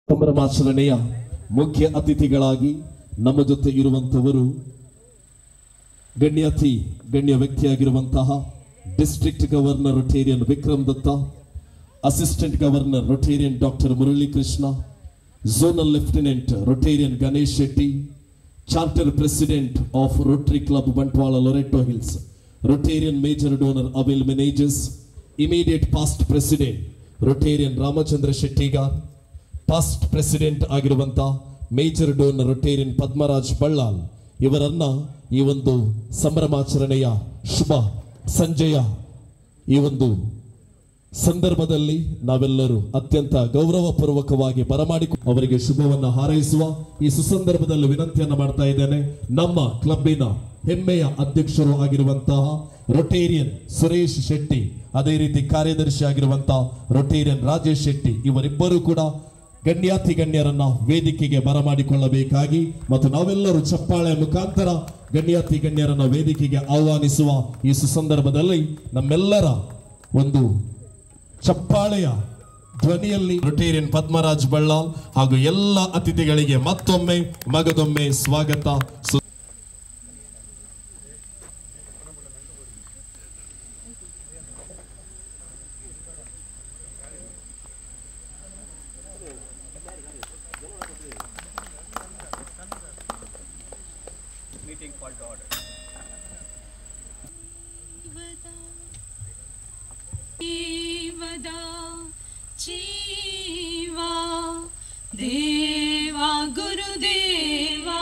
ಸಂಭ್ರಮಾಚರಣೆಯ ಮುಖ್ಯ ಅತಿಥಿಗಳಾಗಿ ನಮ್ಮ ಜೊತೆ ಇರುವಂತವರು ಗಣ್ಯ ವ್ಯಕ್ತಿಯಾಗಿರುವಂತಹ district governor Rotarian Vikram Datta, assistant governor Rotarian doctor Murali Krishna, zonal lieutenant Rotarian Ganesh Shetty, charter president of Rotary club Bantwal Loreto Hills, Rotarian major donor Avil Menezes, immediate past president Rotarian Ramachandra Shettigar, past president ಆಗಿರುವಂತಹ major donor Rotarian Padmaraj Ballal ಇವರನ್ನ ಈ ಒಂದು ಸಂಭ್ರಮಾಚರಣೆಯ ಶುಭ ಸಂಜೆಯ ಈ ಒಂದು ಸಂದರ್ಭದಲ್ಲಿ ನಾವೆಲ್ಲರೂ ಅತ್ಯಂತ ಗೌರವಪೂರ್ವಕವಾಗಿ ಬರಮಾಡಿ ಅವರಿಗೆ ಶುಭವನ್ನು ಹಾರೈಸುವ ಈ ಸುಸಂದರ್ಭದಲ್ಲಿ ವಿನಂತಿಯನ್ನು ಮಾಡ್ತಾ ಇದ್ದೇನೆ. ನಮ್ಮ ಕ್ಲಬ್ಬಿನ ಹೆಮ್ಮೆಯ ಅಧ್ಯಕ್ಷರು ಆಗಿರುವಂತಹ ರೊಟೇರಿಯನ್ ಸುರೇಶ್ ಶೆಟ್ಟಿ, ಅದೇ ರೀತಿ ಕಾರ್ಯದರ್ಶಿ ಆಗಿರುವಂತಹ ರೊಟೇರಿಯನ್ ರಾಜೇಶ್ ಶೆಟ್ಟಿ ಇವರಿಬ್ಬರು ಕೂಡ ಗಣ್ಯರನ್ನ ವೇದಿಕೆಗೆ ಬರಮಾಡಿಕೊಳ್ಳಬೇಕಾಗಿ ಮತ್ತು ನಾವೆಲ್ಲರೂ ಚಪ್ಪಾಳೆ ಮುಖಾಂತರ ಗಣ್ಯರನ್ನ ವೇದಿಕೆಗೆ ಆಹ್ವಾನಿಸುವ ಈ ಸುಸಂದರ್ಭದಲ್ಲಿ ನಮ್ಮೆಲ್ಲರ ಒಂದು ಚಪ್ಪಾಳೆಯ ಧ್ವನಿಯಲ್ಲಿ ರೊಟೇರಿಯನ್ ಪದ್ಮರಾಜ್ ಬಳ್ಳಾಲ್ ಹಾಗೂ ಎಲ್ಲ ಅತಿಥಿಗಳಿಗೆ ಮತ್ತೊಮ್ಮೆ ಮಗದೊಮ್ಮೆ ಸ್ವಾಗತ. जीवा देवा गुरुदेवा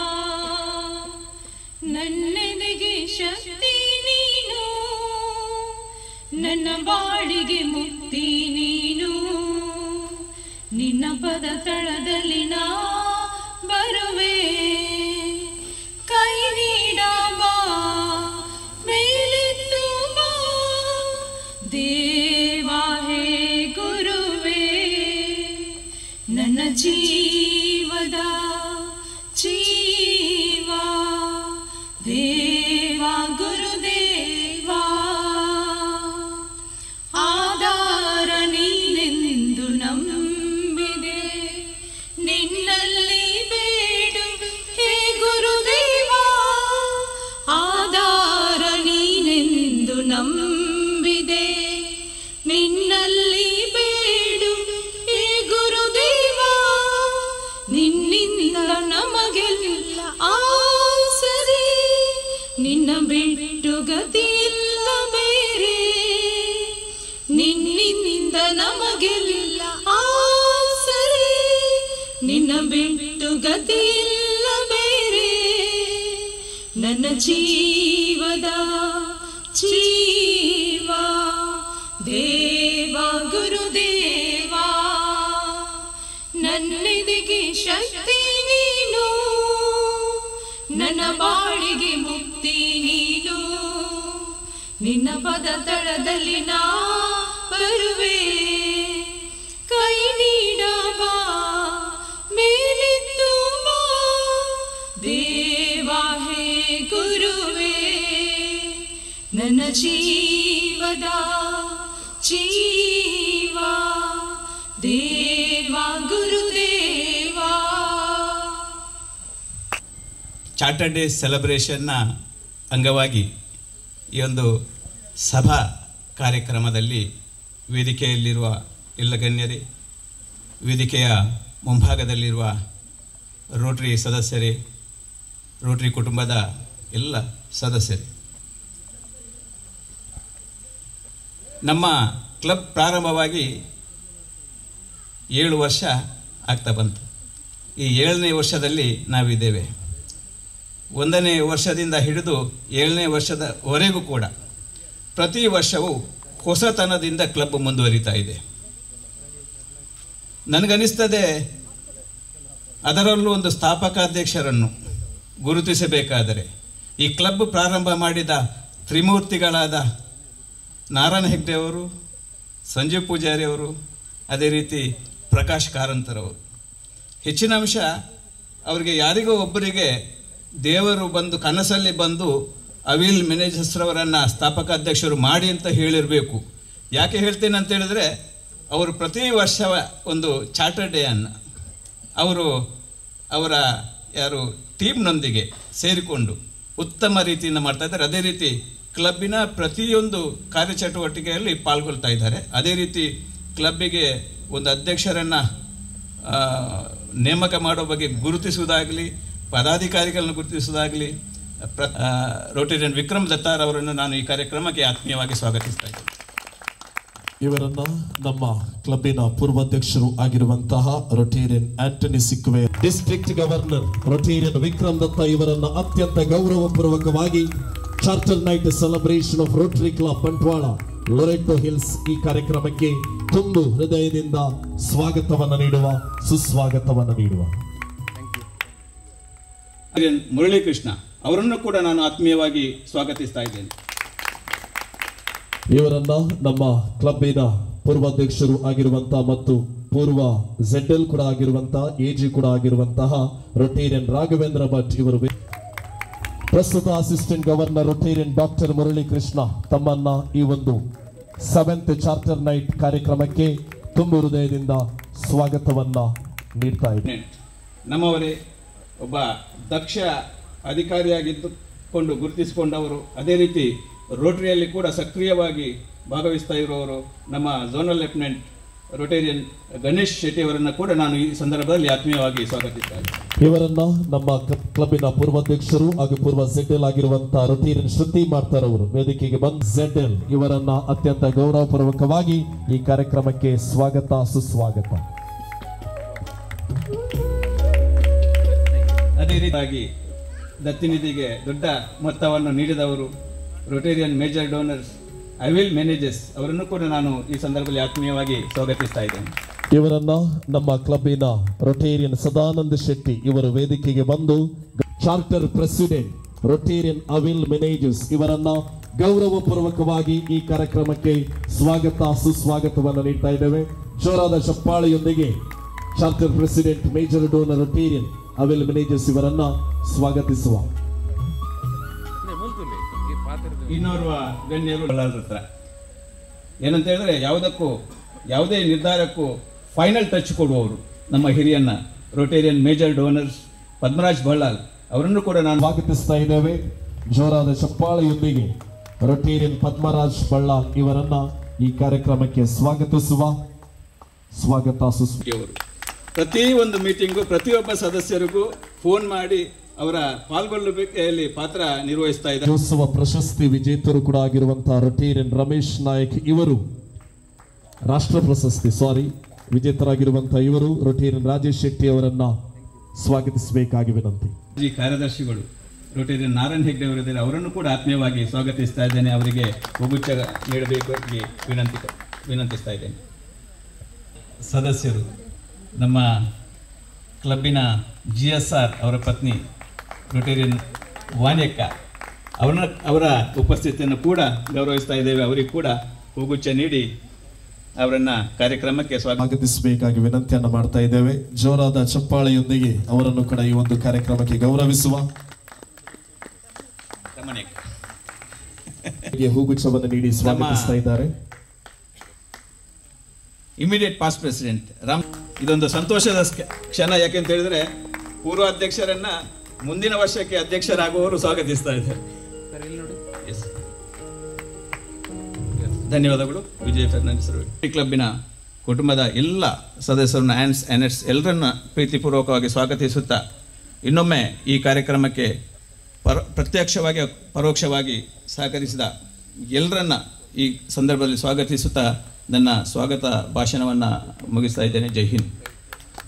नन्नदिगे शक्ति नीनु ನನ್ನ ಬಾಳಿಗೆ ಮುಕ್ತಿ ನೀನು ನಿನ್ನ ಪದ ತಳದಲ್ಲಿ ನಾ ಬರುವೆ ಕೈ ನೀಡಬಾ ಮೇಲೆತ್ತು ಬಾ ದೇವಾ ಹೇ ಗುರುವೇ ನನ್ನ ಜೀವದ ಜೀವ ದೇವಾ ಗುರುದೇವಾ ಆಧಾರ ನೀನೆಂದು ನಂಬಿದೆ ನಿನ್ನಲ್ಲಿ ಬೇಡು ಹೇ ಗುರುದೇವಾ ಆಧಾರ ನೀನೆಂದು ನಂಬಿದೆ ನಿನ್ನಲ್ಲಿ ಬೇಡು ಹೇ ಗುರುದೇವಾ ನಿನ್ನಿಂದ ನಮಗೆಲ್ಲ ಆಸರೆ ನಿನ್ನ ಬಿಟ್ಟು ಗತಿಯಿಲ್ಲ ಬೇರೆ ನಿನ್ನಿಂದ ನಮಗೆಲ್ಲ ಆಸರೆ ನಿನ್ನ ಬಿಟ್ಟು ಗತಿಯಿಲ್ಲ ಬೇರೆ ನನ್ನ ಜೀವದ ಜೀವ ದೇವಾ ಗುರುದೇವಾ ನನ್ನೆದೆಗೆ ಶಕ್ತಿ ನೀನು ನನ್ನ ಬಾಳಿಗೆ ಮುಕ್ತಿ ನೀನು ನಿನ್ನ ಪದ ತಳದಲ್ಲಿ ನಾ ಬರುವೆ ಕೈ ನೀಡಬಾ ಮೇಲೆತ್ತು ಬಾ ದೇವಾ ಹೇ ಗುರುವೇ ನನ್ನ ಜೀವದ ಜೀವ ದೇವಾ ಗುರುದೇವಾ. ಚಾರ್ಟರ್ ಡೇ ಸೆಲೆಬ್ರೇಷನ್ನ ಅಂಗವಾಗಿ ಈ ಒಂದು ಸಭಾ ಕಾರ್ಯಕ್ರಮದಲ್ಲಿ ವೇದಿಕೆಯಲ್ಲಿರುವ ಎಲ್ಲ ಗಣ್ಯರೇ, ವೇದಿಕೆಯ ಮುಂಭಾಗದಲ್ಲಿರುವ ರೋಟರಿ ಸದಸ್ಯರೇ, ರೋಟರಿ ಕುಟುಂಬದ ಎಲ್ಲ ಸದಸ್ಯರೇ, ನಮ್ಮ ಕ್ಲಬ್ ಪ್ರಾರಂಭವಾಗಿ 7 ವರ್ಷ ಆಗ್ತಾ ಬಂತು. ಈ 7ನೇ ವರ್ಷದಲ್ಲಿ ನಾವಿದ್ದೇವೆ. 1ನೇ ವರ್ಷದಿಂದ ಹಿಡಿದು 7ನೇ ವರ್ಷದವರೆಗೂ ಕೂಡ ಪ್ರತಿ ವರ್ಷವೂ ಹೊಸತನದಿಂದ ಕ್ಲಬ್ ಮುಂದುವರಿತಾ ಇದೆ. ನನಗನ್ನಿಸ್ತದೆ ಅದರಲ್ಲೂ ಒಂದು ಸ್ಥಾಪಕಾಧ್ಯಕ್ಷರನ್ನು ಗುರುತಿಸಬೇಕಾದರೆ ಈ ಕ್ಲಬ್ ಪ್ರಾರಂಭ ಮಾಡಿದ ತ್ರಿಮೂರ್ತಿಗಳಾದ ನಾರಾಯಣ ಹೆಗ್ಡೆ ಅವರು, ಸಂಜೀವ್ ಪೂಜಾರಿ ಅವರು, ಅದೇ ರೀತಿ ಪ್ರಕಾಶ್ ಕಾರಂತರವರು. ಹೆಚ್ಚಿನ ಅಂಶ ಅವರಿಗೆ ಯಾರಿಗೋ ಒಬ್ಬರಿಗೆ ದೇವರು ಬಂದು ಕನಸಲ್ಲಿ ಬಂದು ಅವಿಲ್ ಮೆನೇಜರ್ಸ್ರವರನ್ನು ಸ್ಥಾಪಕಾಧ್ಯಕ್ಷರು ಮಾಡಿ ಅಂತ ಹೇಳಿರಬೇಕು. ಯಾಕೆ ಹೇಳ್ತೇನೆ ಅಂತ ಹೇಳಿದ್ರೆ ಅವರು ಪ್ರತಿ ವರ್ಷ ಒಂದು ಚಾರ್ಟರ್ ಡೇ ಅನ್ನು ಅವರು ಅವರ ಟೀಮ್ನೊಂದಿಗೆ ಸೇರಿಕೊಂಡು ಉತ್ತಮ ರೀತಿಯಿಂದ ಮಾಡ್ತಾ ಇದ್ದಾರೆ. ಅದೇ ರೀತಿ ಕ್ಲಬ್ಬಿನ ಪ್ರತಿಯೊಂದು ಕಾರ್ಯಚಟುವಟಿಕೆಯಲ್ಲಿ ಪಾಲ್ಗೊಳ್ತಾ ಇದ್ದಾರೆ. ಅದೇ ರೀತಿ ಕ್ಲಬ್ಬಿಗೆ ಒಂದು ಅಧ್ಯಕ್ಷರನ್ನು ನೇಮಕ ಮಾಡೋ ಬಗ್ಗೆ ಗುರುತಿಸುವುದಾಗಲಿ, ಪದಾಧಿಕಾರಿಗಳನ್ನು ಗುರುತಿಸುವುದಾಗಲಿ, ರೋಟೇರಿಯನ್ ವಿಕ್ರಮ್ ದತ್ತಾರ್ ಅವರನ್ನು ನಾನು ಈ ಕಾರ್ಯಕ್ರಮಕ್ಕೆ ಆತ್ಮೀಯವಾಗಿ ಸ್ವಾಗತಿಸ್ತಾ ಇದ್ದೇನೆ. ಇವರನ್ನ ನಮ್ಮ ಕ್ಲಬ್ಬಿನ ಪೂರ್ವಾಧ್ಯಕ್ಷರು ಆಗಿರುವಂತಹ Rotarian Antony Sequeira, district governor Rotarian Vikram Datta ಇವರನ್ನ ಅತ್ಯಂತ ಗೌರವಪೂರ್ವಕವಾಗಿ charter night celebration of Rotary club Bantwal Loreto Hills ಈ ಕಾರ್ಯಕ್ರಮಕ್ಕೆ ತುಂಬು ಹೃದಯದಿಂದ ಸ್ವಾಗತವನ್ನು ನೀಡುವ, ಸುಸ್ವಾಗತವನ್ನು ನೀಡುವ ಮುರಳೀಕೃಷ್ಣ ಅವರನ್ನು ಕೂಡ ನಾನು ಆತ್ಮೀಯವಾಗಿ ಸ್ವಾಗತಿಸ್ತಾ ಇದ್ದೇನೆ. ಇವರನ್ನ ನಮ್ಮ ಕ್ಲಬ್ಬಿನ ಪೂರ್ವಾಧ್ಯಕ್ಷರು ಆಗಿರುವಂತಹ ಮತ್ತು ಪೂರ್ವ ZL ಕೂಡ ಆಗಿರುವಂತಹ AG ಕೂಡ ಆಗಿರುವಂತಹ ರೊಟೇರಿಯನ್ ರಾಘವೇಂದ್ರ ಭಟ್ ಇವರು, ಪ್ರಸ್ತುತ assistant governor Rotarian doctor Muralikrishna ತಮ್ಮನ್ನ ಈ ಒಂದು 7th ಚಾರ್ಟರ್ ನೈಟ್ ಕಾರ್ಯಕ್ರಮಕ್ಕೆ ತುಂಬು ಹೃದಯದಿಂದ ಸ್ವಾಗತವನ್ನ ನೀಡ್ತಾ ಇದ್ದಾರೆ. ನಮ್ಮವರೇ ಒಬ್ಬ ದಕ್ಷ ಅಧಿಕಾರಿಯಾಗಿದ್ದುಕೊಂಡು ಗುರುತಿಸಿಕೊಂಡವರು, ಅದೇ ರೀತಿ ರೋಟರಿಯಲ್ಲಿ ಕೂಡ ಸಕ್ರಿಯವಾಗಿ ಭಾಗವಹಿಸ್ತಾ ಇರುವವರು ನಮ್ಮ zonal lieutenant Rotarian Ganesh Shetty ಅವರನ್ನು ಕೂಡ ನಾನು ಈ ಸಂದರ್ಭದಲ್ಲಿ ಆತ್ಮೀಯವಾಗಿ ಸ್ವಾಗತಿಸ್ತೇನೆ. ಇವರನ್ನ ನಮ್ಮ ಕ್ಲಬ್ಬಿನ ಪೂರ್ವಾಧ್ಯಕ್ಷರು ಹಾಗೂ ಪೂರ್ವ ZL ಆಗಿರುವಂತಹ ರೊಟೇರಿಯನ್ ಶ್ರುತಿ ಮಾಡ್ತಾರ್ ಅವರು ವೇದಿಕೆಗೆ ಬಂದು ZL ಇವರನ್ನ ಅತ್ಯಂತ ಗೌರವಪೂರ್ವಕವಾಗಿ ಈ ಕಾರ್ಯಕ್ರಮಕ್ಕೆ ಸ್ವಾಗತ, ಸುಸ್ವಾಗತ. ಅದೇ ರೀತಿಯಾಗಿ ದತ್ತಿನಿಧಿಗೆ ದೊಡ್ಡ ಮೊತ್ತವನ್ನು ನೀಡಿದವರು Rotarian major donors evil managers ಅವರನ್ನು ಕೂಡ ನಾನು ಈ ಸಂದರ್ಭದಲ್ಲಿ ಆತ್ಮೀಯವಾಗಿ ಸ್ವಾಗತಿಸ್ತಾ ಇದ್ದೇನೆ. ಇವರನ್ನ ನಮ್ಮ ಕ್ಲಬ್ಬಿನ ರೊಟೇರಿಯನ್ ಸದಾನಂದ ಶೆಟ್ಟಿ ಇವರು ವೇದಿಕೆಗೆ ಬಂದು charter president Rotarian Avil Menezes ಇವರನ್ನ ಗೌರವಪೂರ್ವಕವಾಗಿ ಈ ಕಾರ್ಯಕ್ರಮಕ್ಕೆ ಸ್ವಾಗತ, ಸುಸ್ವಾಗತವನ್ನು ನೀಡ್ತಾ ಇದ್ದೇವೆ. ಜೋರಾದ ಚಪ್ಪಾಳೆಯೊಂದಿಗೆ charter president major donor Rotarian Avil Menezes ಇವರನ್ನ ಸ್ವಾಗತಿಸುವ. ಇನ್ನೋರ್ವ ಗಣ್ಯರು ಹತ್ರ ಏನಂತ ಹೇಳಿದ್ರೆ ಯಾವುದೇ ನಿರ್ಧಾರಕ್ಕೂ ಫೈನಲ್ ಟಚ್ ಕೊಡುವವರು ನಮ್ಮ ಹಿರಿಯನ್ನ Rotarian major donors Padmaraj Ballal ಅವರನ್ನು ಕೂಡ ನಾನು ಸ್ವಾಗತಿಸ್ತಾ ಇದ್ದೇವೆ. ಜೋರಾದ ಚಪ್ಪಾಳೆಯೊಂದಿಗೆ ರೊಟೇರಿಯನ್ ಪದ್ಮರಾಜ್ ಬಳ್ಳಾಲ್ ಇವರನ್ನ ಈ ಕಾರ್ಯಕ್ರಮಕ್ಕೆ ಸ್ವಾಗತಿಸುವ. ಸ್ವಾಗತ, ಸುಸ್ವಾಗತ. ಪ್ರತಿ ಒಂದು ಮೀಟಿಂಗು ಪ್ರತಿಯೊಬ್ಬ ಸದಸ್ಯರಿಗೂ ಫೋನ್ ಮಾಡಿ ಅವರ ಪಾಲ್ಗೊಳ್ಳಬೇಕೆಯಲ್ಲಿ ಪಾತ್ರ ನಿರ್ವಹಿಸ್ತಾ ಇದ್ದಾರೆ. ಉತ್ಸವ ಪ್ರಶಸ್ತಿ ವಿಜೇತರು ಕೂಡ ಆಗಿರುವಂತಹ ರೊಟೇರಿಯನ್ ರಮೇಶ್ ನಾಯಕ್ ಇವರು ರಾಷ್ಟ್ರ ಪ್ರಶಸ್ತಿ ವಿಜೇತರಾಗಿರುವಂತಹ ಇವರು ರೊಟೇರಿಯನ್ ರಾಜೇಶ್ ಶೆಟ್ಟಿ ಅವರನ್ನ ಸ್ವಾಗತಿಸಬೇಕಾಗಿ ವಿನಂತಿ. ಈ ಕಾರ್ಯದರ್ಶಿಗಳು ರೊಟೇರಿಯನ್ ನಾರಾಯಣ್ ಹೆಗ್ಡೆ ಅವರಿದ್ದಾರೆ, ಅವರನ್ನು ಕೂಡ ಆತ್ಮೀಯವಾಗಿ ಸ್ವಾಗತಿಸ್ತಾ ಇದ್ದೇನೆ. ಅವರಿಗೆ ಹೂಗುಚ್ಛ ನೀಡಬೇಕು ವಿನಂತಿಸ್ತಾ ಇದ್ದೇನೆ. ಸದಸ್ಯರು ನಮ್ಮ ಕ್ಲಬ್ಬಿನ GSR ಅವರ ಪತ್ನಿ ರೊಟೇರಿಯನ್ ವಾಣ್ಯಕ್ಕ ಅವರ ಉಪಸ್ಥಿತಿಯನ್ನು ಕೂಡ ಗೌರವಿಸ್ತಾ ಇದ್ದೇವೆ. ಅವರಿಗೆ ಕೂಡ ಹೂಗುಚ್ಛ ನೀಡಿ ಅವರನ್ನ ಕಾರ್ಯಕ್ರಮಕ್ಕೆ ಸ್ವಾಗತಿಸಬೇಕಾಗಿ ವಿನಂತಿಯನ್ನು ಮಾಡ್ತಾ ಇದ್ದೇವೆ. ಜೋರಾದ ಚಪ್ಪಾಳೆಯೊಂದಿಗೆ ಅವರನ್ನು ಕೂಡ ಈ ಒಂದು ಕಾರ್ಯಕ್ರಮಕ್ಕೆ ಗೌರವಿಸುವ. ಹೂಗುಚ್ಛವನ್ನು ನೀಡಿ ಸ್ವಾಗತಿಸ್ತಾ ಇದ್ದಾರೆ. ಇಮಿಡಿಯೇಟ್ ಪಾಸ್ಟ್ ಪ್ರೆಸಿಡೆಂಟ್ ರಾಮ್, ಇದೊಂದು ಸಂತೋಷದ ಕ್ಷಣ. ಯಾಕೆಂತ ಹೇಳಿದ್ರೆ ಪೂರ್ವಾಧ್ಯಕ್ಷರನ್ನ ಮುಂದಿನ ವರ್ಷಕ್ಕೆ ಅಧ್ಯಕ್ಷರಾಗುವವರು ಸ್ವಾಗತಿಸ್ತಾ ಇದ್ದಾರೆ. ಧನ್ಯವಾದಗಳು. ವಿಜಯ್ ಫರ್ನಾಂಡಿಸ್ ಈ ಕ್ಲಬ್ಬಿನ ಕುಟುಂಬದ ಎಲ್ಲ ಸದಸ್ಯರನ್ನ ಆ್ಯನೆಟ್ಸ್ ಎಲ್ಲರನ್ನ ಪ್ರೀತಿಪೂರ್ವಕವಾಗಿ ಸ್ವಾಗತಿಸುತ್ತಾ ಇನ್ನೊಮ್ಮೆ ಈ ಕಾರ್ಯಕ್ರಮಕ್ಕೆ ಪ್ರತ್ಯಕ್ಷವಾಗಿ ಪರೋಕ್ಷವಾಗಿ ಸಹಕರಿಸಿದ ಎಲ್ಲರನ್ನ ಈ ಸಂದರ್ಭದಲ್ಲಿ ಸ್ವಾಗತಿಸುತ್ತಾ ನನ್ನ ಸ್ವಾಗತ ಭಾಷಣವನ್ನು ಮುಗಿಸ್ತಾ ಇದ್ದೇನೆ. ಜೈ ಹಿಂದ್.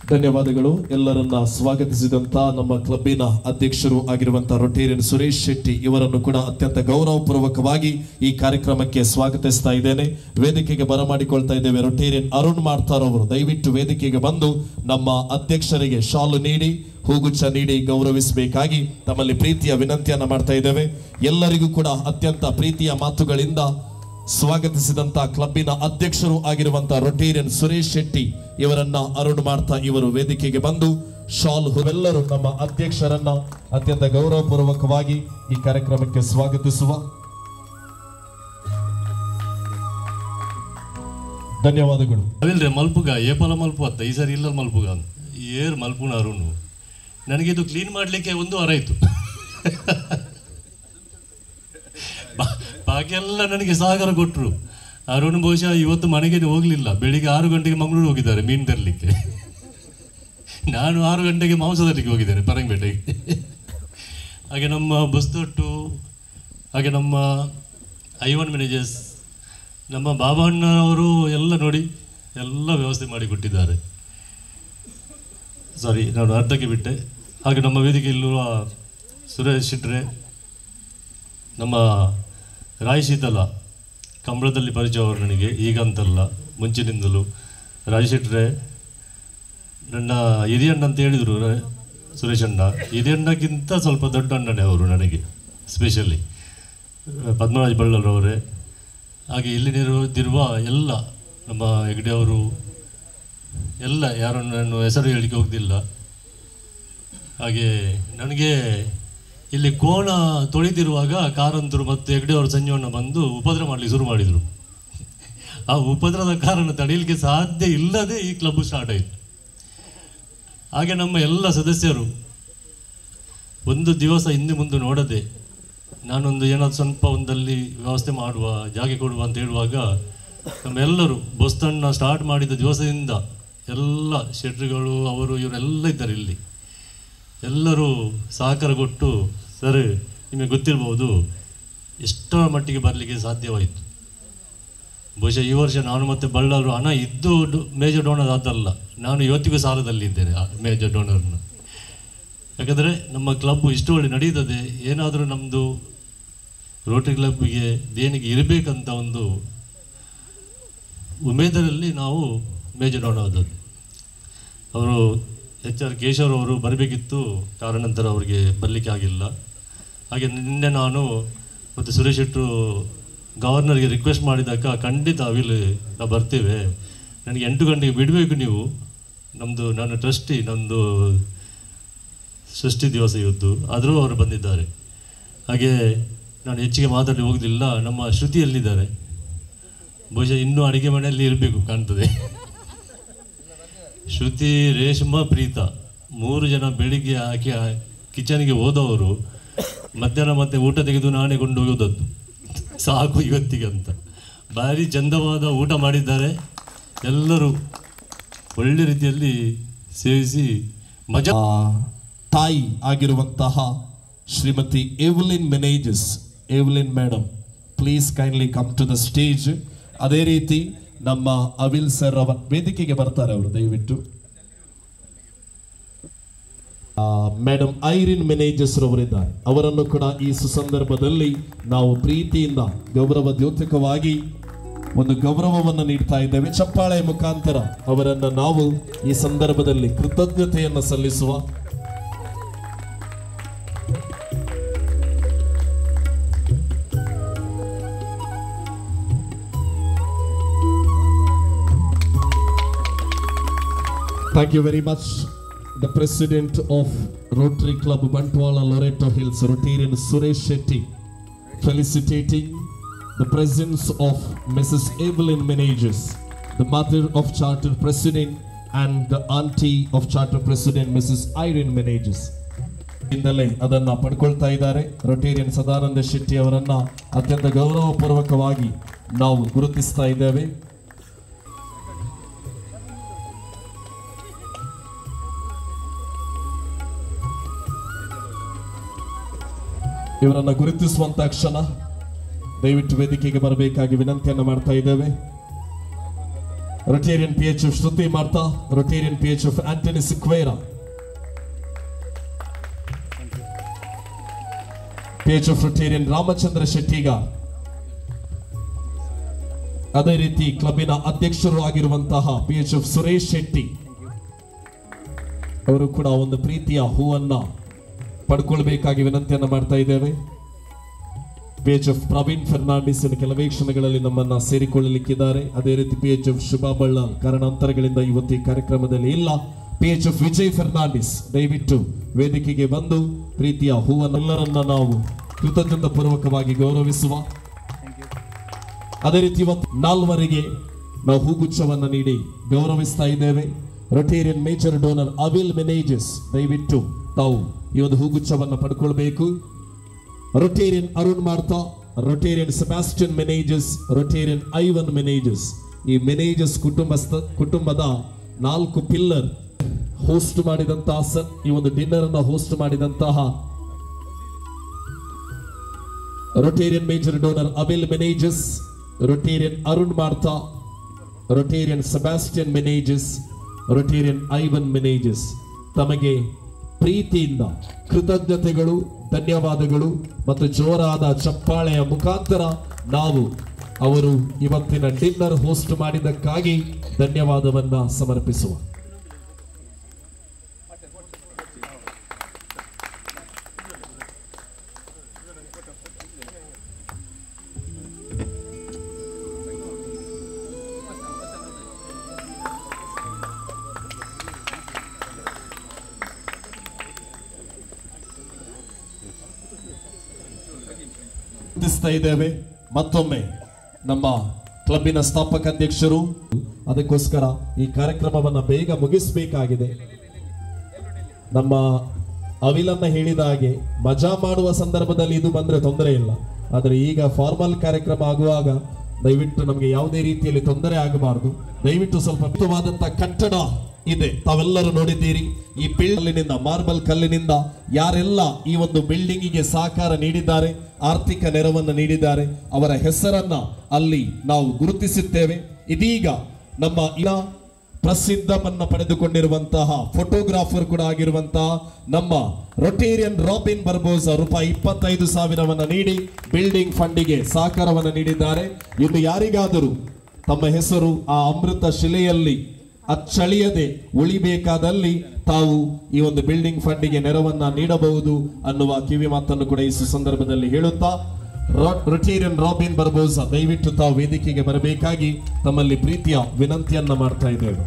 ಧನ್ಯವಾದಗಳು. ಎಲ್ಲರನ್ನ ಸ್ವಾಗತಿಸಿದಂತ ನಮ್ಮ ಕ್ಲಬ್ಬಿನ ಅಧ್ಯಕ್ಷರು ಆಗಿರುವಂತಹ ರೊಟೇರಿಯನ್ ಸುರೇಶ್ ಶೆಟ್ಟಿ ಇವರನ್ನು ಕೂಡ ಅತ್ಯಂತ ಗೌರವಪೂರ್ವಕವಾಗಿ ಈ ಕಾರ್ಯಕ್ರಮಕ್ಕೆ ಸ್ವಾಗತಿಸ್ತಾ ಇದ್ದೇನೆ. ವೇದಿಕೆಗೆ ಬರಮಾಡಿಕೊಳ್ತಾ ಇದ್ದೇವೆ ರೊಟೇರಿಯನ್ ಅರುಣ್ ಮಾಡ್ತಾರ್ ಅವರು. ದಯವಿಟ್ಟು ವೇದಿಕೆಗೆ ಬಂದು ನಮ್ಮ ಅಧ್ಯಕ್ಷರಿಗೆ ಶಾಲು ನೀಡಿ ಹೂಗುಚ್ಛ ನೀಡಿ ಗೌರವಿಸಬೇಕಾಗಿ ತಮ್ಮಲ್ಲಿ ಪ್ರೀತಿಯ ವಿನಂತಿಯನ್ನ ಮಾಡ್ತಾ ಇದ್ದೇವೆ. ಎಲ್ಲರಿಗೂ ಕೂಡ ಅತ್ಯಂತ ಪ್ರೀತಿಯ ಮಾತುಗಳಿಂದ ಸ್ವಾಗತಿಸಿದಂತ ಕ್ಲಬ್ಬಿನ ಅಧ್ಯಕ್ಷರು ಆಗಿರುವಂತಹ ರೊಟೇರಿಯನ್ ಸುರೇಶ್ ಶೆಟ್ಟಿ ಇವರನ್ನ ಅರುಣ್ ಮಾಡ್ತಾ ಇವರು ವೇದಿಕೆಗೆ ಬಂದು ಶಾಲ್ ಎಲ್ಲರೂ ನಮ್ಮ ಅಧ್ಯಕ್ಷರನ್ನ ಅತ್ಯಂತ ಗೌರವಪೂರ್ವಕವಾಗಿ ಈ ಕಾರ್ಯಕ್ರಮಕ್ಕೆ ಸ್ವಾಗತಿಸುವ. ಧನ್ಯವಾದಗಳು. ಅದಿಲ್ರಿ ಮಲ್ಪುಗ ಏಪಲ ಮಲ್ಪು ಅತ್ತ ಈ ಸರಿ ಇಲ್ಲ ಮಲ್ಪುಗ ಏರ್ ಮಲ್ಪುಣ ಅರುಣ್ ನನಗೆ ಇದು ಕ್ಲೀನ್ ಮಾಡಲಿಕ್ಕೆ 1 ವಾರ ಆಯಿತು. ಬಾಕಿ ಎಲ್ಲ ನನಗೆ ಸಾಗರ ಕೊಟ್ಟರು. ಅರುಣ್ ಬಹುಶಃ ಇವತ್ತು ಮನೆಗೆ ಹೋಗಲಿಲ್ಲ. ಬೆಳಿಗ್ಗೆ 6 ಗಂಟೆಗೆ ಮಂಗಳೂರು ಹೋಗಿದ್ದಾರೆ ಮೀನು ತರಲಿಕ್ಕೆ. ನಾನು 6 ಗಂಟೆಗೆ ಮಾಂಸ ತರಲಿಕ್ಕೆ ಹೋಗಿದ್ದೇನೆ ಪರಂಗಪೇಟೆಗೆ. ಹಾಗೆ ನಮ್ಮ ಬಸ್ತೊಟ್ಟು, ಹಾಗೆ ನಮ್ಮ ಐವನ್ ಮ್ಯಾನೇಜರ್ಸ್, ನಮ್ಮ ಬಾಬಣ್ಣವರು ಎಲ್ಲ ನೋಡಿ ಎಲ್ಲ ವ್ಯವಸ್ಥೆ ಮಾಡಿಕೊಟ್ಟಿದ್ದಾರೆ. ಸಾರಿ, ನಾನು ಅರ್ಧಕ್ಕೆ ಬಿಟ್ಟೆ. ಹಾಗೆ ನಮ್ಮ ವೇದಿಕೆಯಲ್ಲಿರುವ ಸುರೇಶ್ ಶಿಟ್ರೆ, ನಮ್ಮ ರಾಯ್ ಶೀತಲ, ಕಂಬಳದಲ್ಲಿ ಪರಿಚಯ ಅವರು ನನಗೆ, ಈಗ ಅಂತಲ್ಲ ಮುಂಚಿನಿಂದಲೂ. ರಾಯ್ ಶೆಟ್ರೆ ನನ್ನ ಹಿರಿಯಣ್ಣ ಅಂತ ಹೇಳಿದರು ಸುರೇಶ್ ಅಣ್ಣ. ಹಿರಿಯಣ್ಣಕ್ಕಿಂತ ಸ್ವಲ್ಪ ದೊಡ್ಡ ಅಣ್ಣನೇ ಅವರು ನನಗೆ, ಸ್ಪೆಷಲಿ ಪದ್ಮರಾಜ್ ಬಳ್ಳಲ್ರವರೇ. ಹಾಗೆ ಇಲ್ಲಿ ನಿರ್ವಹಿಸಿರುವ ಎಲ್ಲ ನಮ್ಮ ಹೆಗ್ಡೆ ಅವರು ಎಲ್ಲ, ಯಾರನ್ನು ನಾನು ಹೆಸರು ಹೇಳಿಕೆ ಹೋಗ್ದಿಲ್ಲ. ಹಾಗೆ ನನಗೆ ಇಲ್ಲಿ ಕೋಣ ತೊಳಿತಿರುವಾಗ ಕಾರಂತರು ಮತ್ತು ಹೆಗ್ಡೆ ಅವರು ಸಂಜೀವಣ್ಣ ಬಂದು ಉಪದ್ರ ಮಾಡಲಿಕ್ಕೆ ಶುರು ಮಾಡಿದರು. ಆ ಉಪದ್ರದ ಕಾರಣ ತಡೆಯಲಿಕ್ಕೆ ಸಾಧ್ಯ ಇಲ್ಲದೆ ಈ ಕ್ಲಬ್ ಸ್ಟಾರ್ಟ್ ಆಯಿತು. ಹಾಗೆ ನಮ್ಮ ಎಲ್ಲ ಸದಸ್ಯರು ಒಂದು ದಿವಸ ಹಿಂದೆ ಮುಂದೆ ನೋಡದೆ ನಾನೊಂದು ಏನಾದ್ರು ಸ್ವಲ್ಪ ಒಂದಲ್ಲಿ ವ್ಯವಸ್ಥೆ ಮಾಡುವ, ಜಾಗ ಕೊಡುವ ಅಂತ ಹೇಳುವಾಗ ನಮ್ಮೆಲ್ಲರೂ ಬೊಸ್ತಣ್ಣ ಸ್ಟಾರ್ಟ್ ಮಾಡಿದ ದಿವಸದಿಂದ ಎಲ್ಲ ಶೆಟ್ರುಗಳು ಅವರು ಇವರೆಲ್ಲ ಇದ್ದಾರೆ ಇಲ್ಲಿ. ಎಲ್ಲರೂ ಸಹಕಾರ ಕೊಟ್ಟು, ಸರ್ ನಿಮಗೆ ಗೊತ್ತಿರ್ಬೋದು ಎಷ್ಟರ ಮಟ್ಟಿಗೆ ಬರಲಿಕ್ಕೆ ಸಾಧ್ಯವಾಯಿತು. ಬಹುಶಃ ಈ ವರ್ಷ ನಾನು ಮತ್ತು ಬಳ್ಳಾರು ಹಣ ಇದ್ದು ಮೇಜರ್ ಡೋನರ್ ಆದಲ್ಲ, ನಾನು ಇವತ್ತಿಗೂ ಸಾಲದಲ್ಲಿದ್ದೇನೆ ಆ ಮೇಜರ್ ಡೋನರ್ನ. ಯಾಕಂದರೆ ನಮ್ಮ ಕ್ಲಬ್ ಇಷ್ಟು ಒಳ್ಳೆ ನಡೀತದೆ, ಏನಾದರೂ ನಮ್ಮದು ರೋಟರಿ ಕ್ಲಬ್ಗೆ ದೇಣಿಗೆ ಇರಬೇಕಂತ ಒಂದು ಉಮೇದರಲ್ಲಿ ನಾವು ಮೇಜರ್ ಡೋನರ್ ಆದದ್ದು. ಅವರು HR ಕೇಶವ್ ಅವರು ಬರಬೇಕಿತ್ತು, ಕಾರಣಾಂತರ ಅವರಿಗೆ ಬರಲಿಕ್ಕೆ ಆಗಿಲ್ಲ. ಹಾಗೆ ನಿನ್ನೆ ನಾನು ಮತ್ತು ಸುರೇಶ್ ಶೆಟ್ಟರು ಗವರ್ನರ್ಗೆ ರಿಕ್ವೆಸ್ಟ್ ಮಾಡಿದಾಗ, ಖಂಡಿತ ನಾವು ಬರ್ತೇವೆ, ನನಗೆ 8 ಗಂಟೆಗೆ ಬಿಡಬೇಕು ನೀವು, ನಮ್ಮದು ನಾನು ಟ್ರಸ್ಟಿ, ನಮ್ಮದು ಷಷ್ಠಿ ದಿವಸ ಇವತ್ತು, ಆದರೂ ಅವರು ಬಂದಿದ್ದಾರೆ. ಹಾಗೆ ನಾನು ಹೆಚ್ಚಿಗೆ ಮಾತಾಡಿ ಹೋಗಲಿಲ್ಲ. ನಮ್ಮ ಶ್ರುತಿಯಲ್ಲಿದ್ದಾರೆ, ಬಹುಶಃ ಇನ್ನೂ ಅಡುಗೆ ಮನೆಯಲ್ಲಿ ಇರಬೇಕು ಕಾಣ್ತದೆ. ಶ್ರುತಿ, ರೇಷ್ಮಾ, ಪ್ರೀತಾ 3 ಜನ ಬೆಳಿಗ್ಗೆ ಹಾಕಿ ಕಿಚನ್ಗೆ ಹೋದವರು ಮಧ್ಯಾಹ್ನ ಮತ್ತೆ ಊಟ ತೆಗೆದು ನಾನೇ ಕೊಂಡು ಹೋಗೋದದ್ದು, ಸಾಕು ಇವತ್ತಿಗೆ ಅಂತ. ಭಾರಿ ಚಂದವಾದ ಊಟ ಮಾಡಿದ್ದಾರೆ. ಎಲ್ಲರೂ ಒಳ್ಳೆ ರೀತಿಯಲ್ಲಿ ಸೇವಿಸಿ ಮಜಾ. ತಾಯಿ ಆಗಿರುವಂತಹ Shrimati Evelyn Menezes, Evelyn madam, please kindly come to the stage. ಅದೇ ರೀತಿ ನಮ್ಮ ಅವಿಲ್ ಸರ್ ಅವರ ವೇದಿಕೆಗೆ ಬರ್ತಾರೆ ಅವರು, ದಯವಿಟ್ಟು. ಮೇಡಮ್ ಐರಿನ್ ಮೆನೇಜಸ್ ರವರಿದ್ದಾರೆ, ಅವರನ್ನು ಕೂಡ ಈ ಸುಸಂದರ್ಭದಲ್ಲಿ ನಾವು ಪ್ರೀತಿಯಿಂದ ಗೌರವ ದ್ಯೋತಕವಾಗಿ ಒಂದು ಗೌರವವನ್ನು ನೀಡ್ತಾ ಇದ್ದೇವೆ. ಚಪ್ಪಾಳೆ ಮುಖಾಂತರ ಅವರನ್ನು ನಾವು ಈ ಸಂದರ್ಭದಲ್ಲಿ ಕೃತಜ್ಞತೆಯನ್ನು ಸಲ್ಲಿಸುವ. Thank you very much. The President of Rotary Club Bantwala Loreto Hills, Rotarian Suresh Shetty, felicitating the presence of Mrs. Evelyn Menages, the mother of Charter President and the auntie of Charter President Mrs. Irene Menages. ಇಂದಲೇ ಅದನ್ನ ಪಡ್ಕೊಳ್ತಾ ಇದ್ದಾರೆ. Rotarian Sadananda Shetty ಅವರನ್ನ ಅತ್ಯಂತ ಗೌರವಪೂರ್ವಕವಾಗಿ ನಾವು ಗುರುತಿಸ್ತಾ ಇದ್ದೇವೆ. ಇವರನ್ನು ಗುರುತಿಸುವಂತ ಕ್ಷಣ, ದಯವಿಟ್ಟು ವೇದಿಕೆಗೆ ಬರಬೇಕಾಗಿ ವಿನಂತಿಯನ್ನು ಮಾಡ್ತಾ ಇದ್ದೇವೆ. Rotarian PHF Shruti Martha, Rotarian PHF Antony Sequeira, PHF Rotarian Ramachandra Shettigar, ಅದೇ ರೀತಿ ಕ್ಲಬ್ಬಿನ ಅಧ್ಯಕ್ಷರು ಆಗಿರುವಂತಹ PHF ಸುರೇಶ್ ಶೆಟ್ಟಿ ಅವರು ಕೂಡ ಒಂದು ಪ್ರೀತಿಯ ಹೂವನ್ನ ಪಡ್ಕೊಳ್ಬೇಕಾಗಿ ವಿನಂತಿಯನ್ನು ಮಾಡ್ತಾ ಇದ್ದೇವೆ. PHF ಪ್ರವೀಣ್ ಫರ್ನಾಂಡಿಸ್ ಕೆಲವೇ ಕ್ಷಣಗಳಲ್ಲಿ ನಮ್ಮನ್ನ ಸೇರಿಕೊಳ್ಳಲಿಕ್ಕಿದ್ದಾರೆ. ಅದೇ ರೀತಿ PHF ಶುಭಾ ಬಳ್ಳಾಲ್ ಕಾರಣಾಂತರಗಳಿಂದ ಇವತ್ತು ಈ ಕಾರ್ಯಕ್ರಮದಲ್ಲಿ ಇಲ್ಲ. PHF ವಿಜಯ್ ಫರ್ನಾಂಡಿಸ್ ದಯವಿಟ್ಟು ವೇದಿಕೆಗೆ ಬಂದು ಪ್ರೀತಿಯ ಹೂವನ್ನೆಲ್ಲರನ್ನ ನಾವು ಕೃತಜ್ಞತಾ ಪೂರ್ವಕವಾಗಿ ಗೌರವಿಸುವ. ಅದೇ ರೀತಿ ಇವತ್ತು 4 ನಾವು ಹೂಗುಚ್ಛವನ್ನು ನೀಡಿ ಗೌರವಿಸ್ತಾ ಇದ್ದೇವೆ. Rotarian major donor Avil Menezes ದಯವಿಟ್ಟು ತಾವು ಈ ಒಂದು ಹೂಗುಚ್ಛವನ್ನು ಪಡ್ಕೊಳ್ಬೇಕು. Rotarian Arun Martha, Rotarian Sebastian Menezes, Rotarian Ivan Menezes. ಈ ಮೆನೇಜಸ್ ಕುಟುಂಬದ 4 ಪಿಲ್ಲರ್ ಹೋಸ್ಟ್ ಮಾಡಿದಂತಹ ಈ ಒಂದು ಡಿನ್ನರ್ ಅನ್ನು ಹೋಸ್ಟ್ ಮಾಡಿದಂತಹ Rotarian major donor Avil Menezes, Rotarian Arun Martha, Rotarian Sebastian Menezes, Rotarian Ivan Menezes ತಮಗೆ ಪ್ರೀತಿಯಿಂದ ಕೃತಜ್ಞತೆಗಳು, ಧನ್ಯವಾದಗಳು ಮತ್ತು ಜೋರಾದ ಚಪ್ಪಾಳೆಯ ಮುಖಾಂತರ ನಾವು ಅವರು ಇವತ್ತಿನ ಡಿನ್ನರ್ ಹೋಸ್ಟ್ ಮಾಡಿದ್ದಕ್ಕಾಗಿ ಧನ್ಯವಾದವನ್ನ ಸಮರ್ಪಿಸುವ. ಇದ್ದೇವೆ ಮತ್ತೊಮ್ಮೆ ನಮ್ಮ ಕ್ಲಬ್ಬಿನ ಸ್ಥಾಪಕ ಅಧ್ಯಕ್ಷರು, ಅದಕ್ಕೋಸ್ಕರ ಈ ಕಾರ್ಯಕ್ರಮವನ್ನು ಬೇಗ ಮುಗಿಸಬೇಕಾಗಿದೆ. ನಮ್ಮ ಅವಿಲನ್ನ ಹೇಳಿದ ಹಾಗೆ ಮಜಾ ಮಾಡುವ ಸಂದರ್ಭದಲ್ಲಿ ಇದು ಬಂದ್ರೆ ತೊಂದರೆ ಇಲ್ಲ, ಆದರೆ ಈಗ ಫಾರ್ಮಲ್ ಕಾರ್ಯಕ್ರಮ ಆಗುವಾಗ ದಯವಿಟ್ಟು ನಮಗೆ ಯಾವುದೇ ರೀತಿಯಲ್ಲಿ ತೊಂದರೆ ಆಗಬಾರದು. ದಯವಿಟ್ಟು ಸ್ವಲ್ಪ ಅದ್ಭುತವಾದಂತಹ ಕಟ್ಟಡ ಇದೆ, ತಾವೆಲ್ಲರೂ ನೋಡಿದ್ದೀರಿ. ಈ ಬಿಲ್ಡಿಂಗ್ ಮಾರ್ಬಲ್ ಕಲ್ಲಿನಿಂದ ಯಾರೆಲ್ಲ ಈ ಒಂದು ಬಿಲ್ಡಿಂಗಿಗೆ ಸಹಕಾರ ನೀಡಿದ್ದಾರೆ, ಆರ್ಥಿಕ ನೆರವನ್ನು ನೀಡಿದ್ದಾರೆ, ಅವರ ಹೆಸರನ್ನ ಅಲ್ಲಿ ನಾವು ಗುರುತಿಸುತ್ತೇವೆ. ಇದೀಗ ನಮ್ಮ ಪ್ರಸಿದ್ಧವನ್ನ ಪಡೆದುಕೊಂಡಿರುವಂತಹ ಫೋಟೋಗ್ರಾಫರ್ ಕೂಡ ಆಗಿರುವಂತಹ ನಮ್ಮ ರೊಟೇರಿಯನ್ ರಾಬಿನ್ ಬರ್ಬೋಸಾ ರೂಪಾಯಿ 25,000 ನೀಡಿ ಬಿಲ್ಡಿಂಗ್ ಫಂಡಿಗೆ ಸಹಕಾರವನ್ನು ನೀಡಿದ್ದಾರೆ. ಇನ್ನು ಯಾರಿಗಾದರೂ ತಮ್ಮ ಹೆಸರು ಆ ಅಮೃತ ಶಿಲೆಯಲ್ಲಿ ಅಚ್ಚಳಿಯದೆ ಉಳಿಬೇಕಾದಲ್ಲಿ ತಾವು ಈ ಒಂದು ಬಿಲ್ಡಿಂಗ್ ಫಂಡಿಗೆ ನೆರವನ್ನ ನೀಡಬಹುದು ಅನ್ನುವ ಕಿವಿ ಮಾತನ್ನು ಕೂಡ ಈ ಸಂದರ್ಭದಲ್ಲಿ ಹೇಳುತ್ತಾ, ರೊಟೇರಿಯನ್ ರಾಬಿನ್ ಬರ್ಬೋಸಾ ದಯವಿಟ್ಟು ತಾವು ವೇದಿಕೆಗೆ ಬರಬೇಕಾಗಿ ತಮ್ಮಲ್ಲಿ ಪ್ರೀತಿಯ ವಿನಂತಿಯನ್ನ ಮಾಡ್ತಾ ಇದ್ದೇವೆ.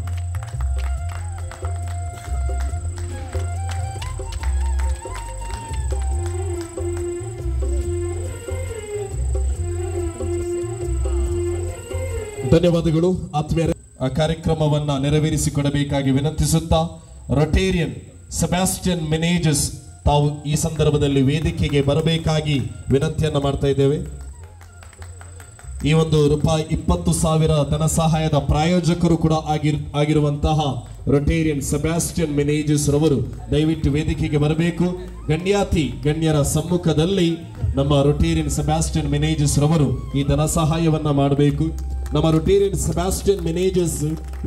ಧನ್ಯವಾದಗಳು ಆತ್ಮೀಯರೇ. ಕಾರ್ಯಕ್ರಮವನ್ನ ನೆರವೇರಿಸಿಕೊಡಬೇಕಾಗಿ ವಿನಂತಿಸುತ್ತಾ, ರೊಟೇರಿಯನ್ ಸೆಬಾಸ್ಟಿಯನ್ ಮೆನೇಜಸ್ ತಾವು ಈ ಸಂದರ್ಭದಲ್ಲಿ ವೇದಿಕೆಗೆ ಬರಬೇಕಾಗಿ ವಿನಂತಿಯನ್ನ ಮಾಡ್ತಾ ಇದ್ದೇವೆ. ಈ ಒಂದು ರೂಪಾಯಿ 20,000 ಧನ ಸಹಾಯದ ಪ್ರಾಯೋಜಕರು ಕೂಡ ಆಗಿರುವಂತಹ ರೊಟೇರಿಯನ್ ಸೆಬಾಸ್ಟಿಯನ್ ಮೆನೇಜಸ್ ರವರು ದಯವಿಟ್ಟು ವೇದಿಕೆಗೆ ಬರಬೇಕು. ಗಣ್ಯರ ಸಮ್ಮುಖದಲ್ಲಿ ನಮ್ಮ ರೊಟೇರಿಯನ್ ಸೆಬಾಸ್ಟಿಯನ್ ಮೆನೇಜಸ್ ರವರು ಈ ಧನ ಸಹಾಯವನ್ನ ಮಾಡಬೇಕು. ನಮ್ಮ ರೊಟೇರಿಯನ್ ಸೆಬಾಸ್ಟಿಯನ್ ಮೆನೇಜಸ್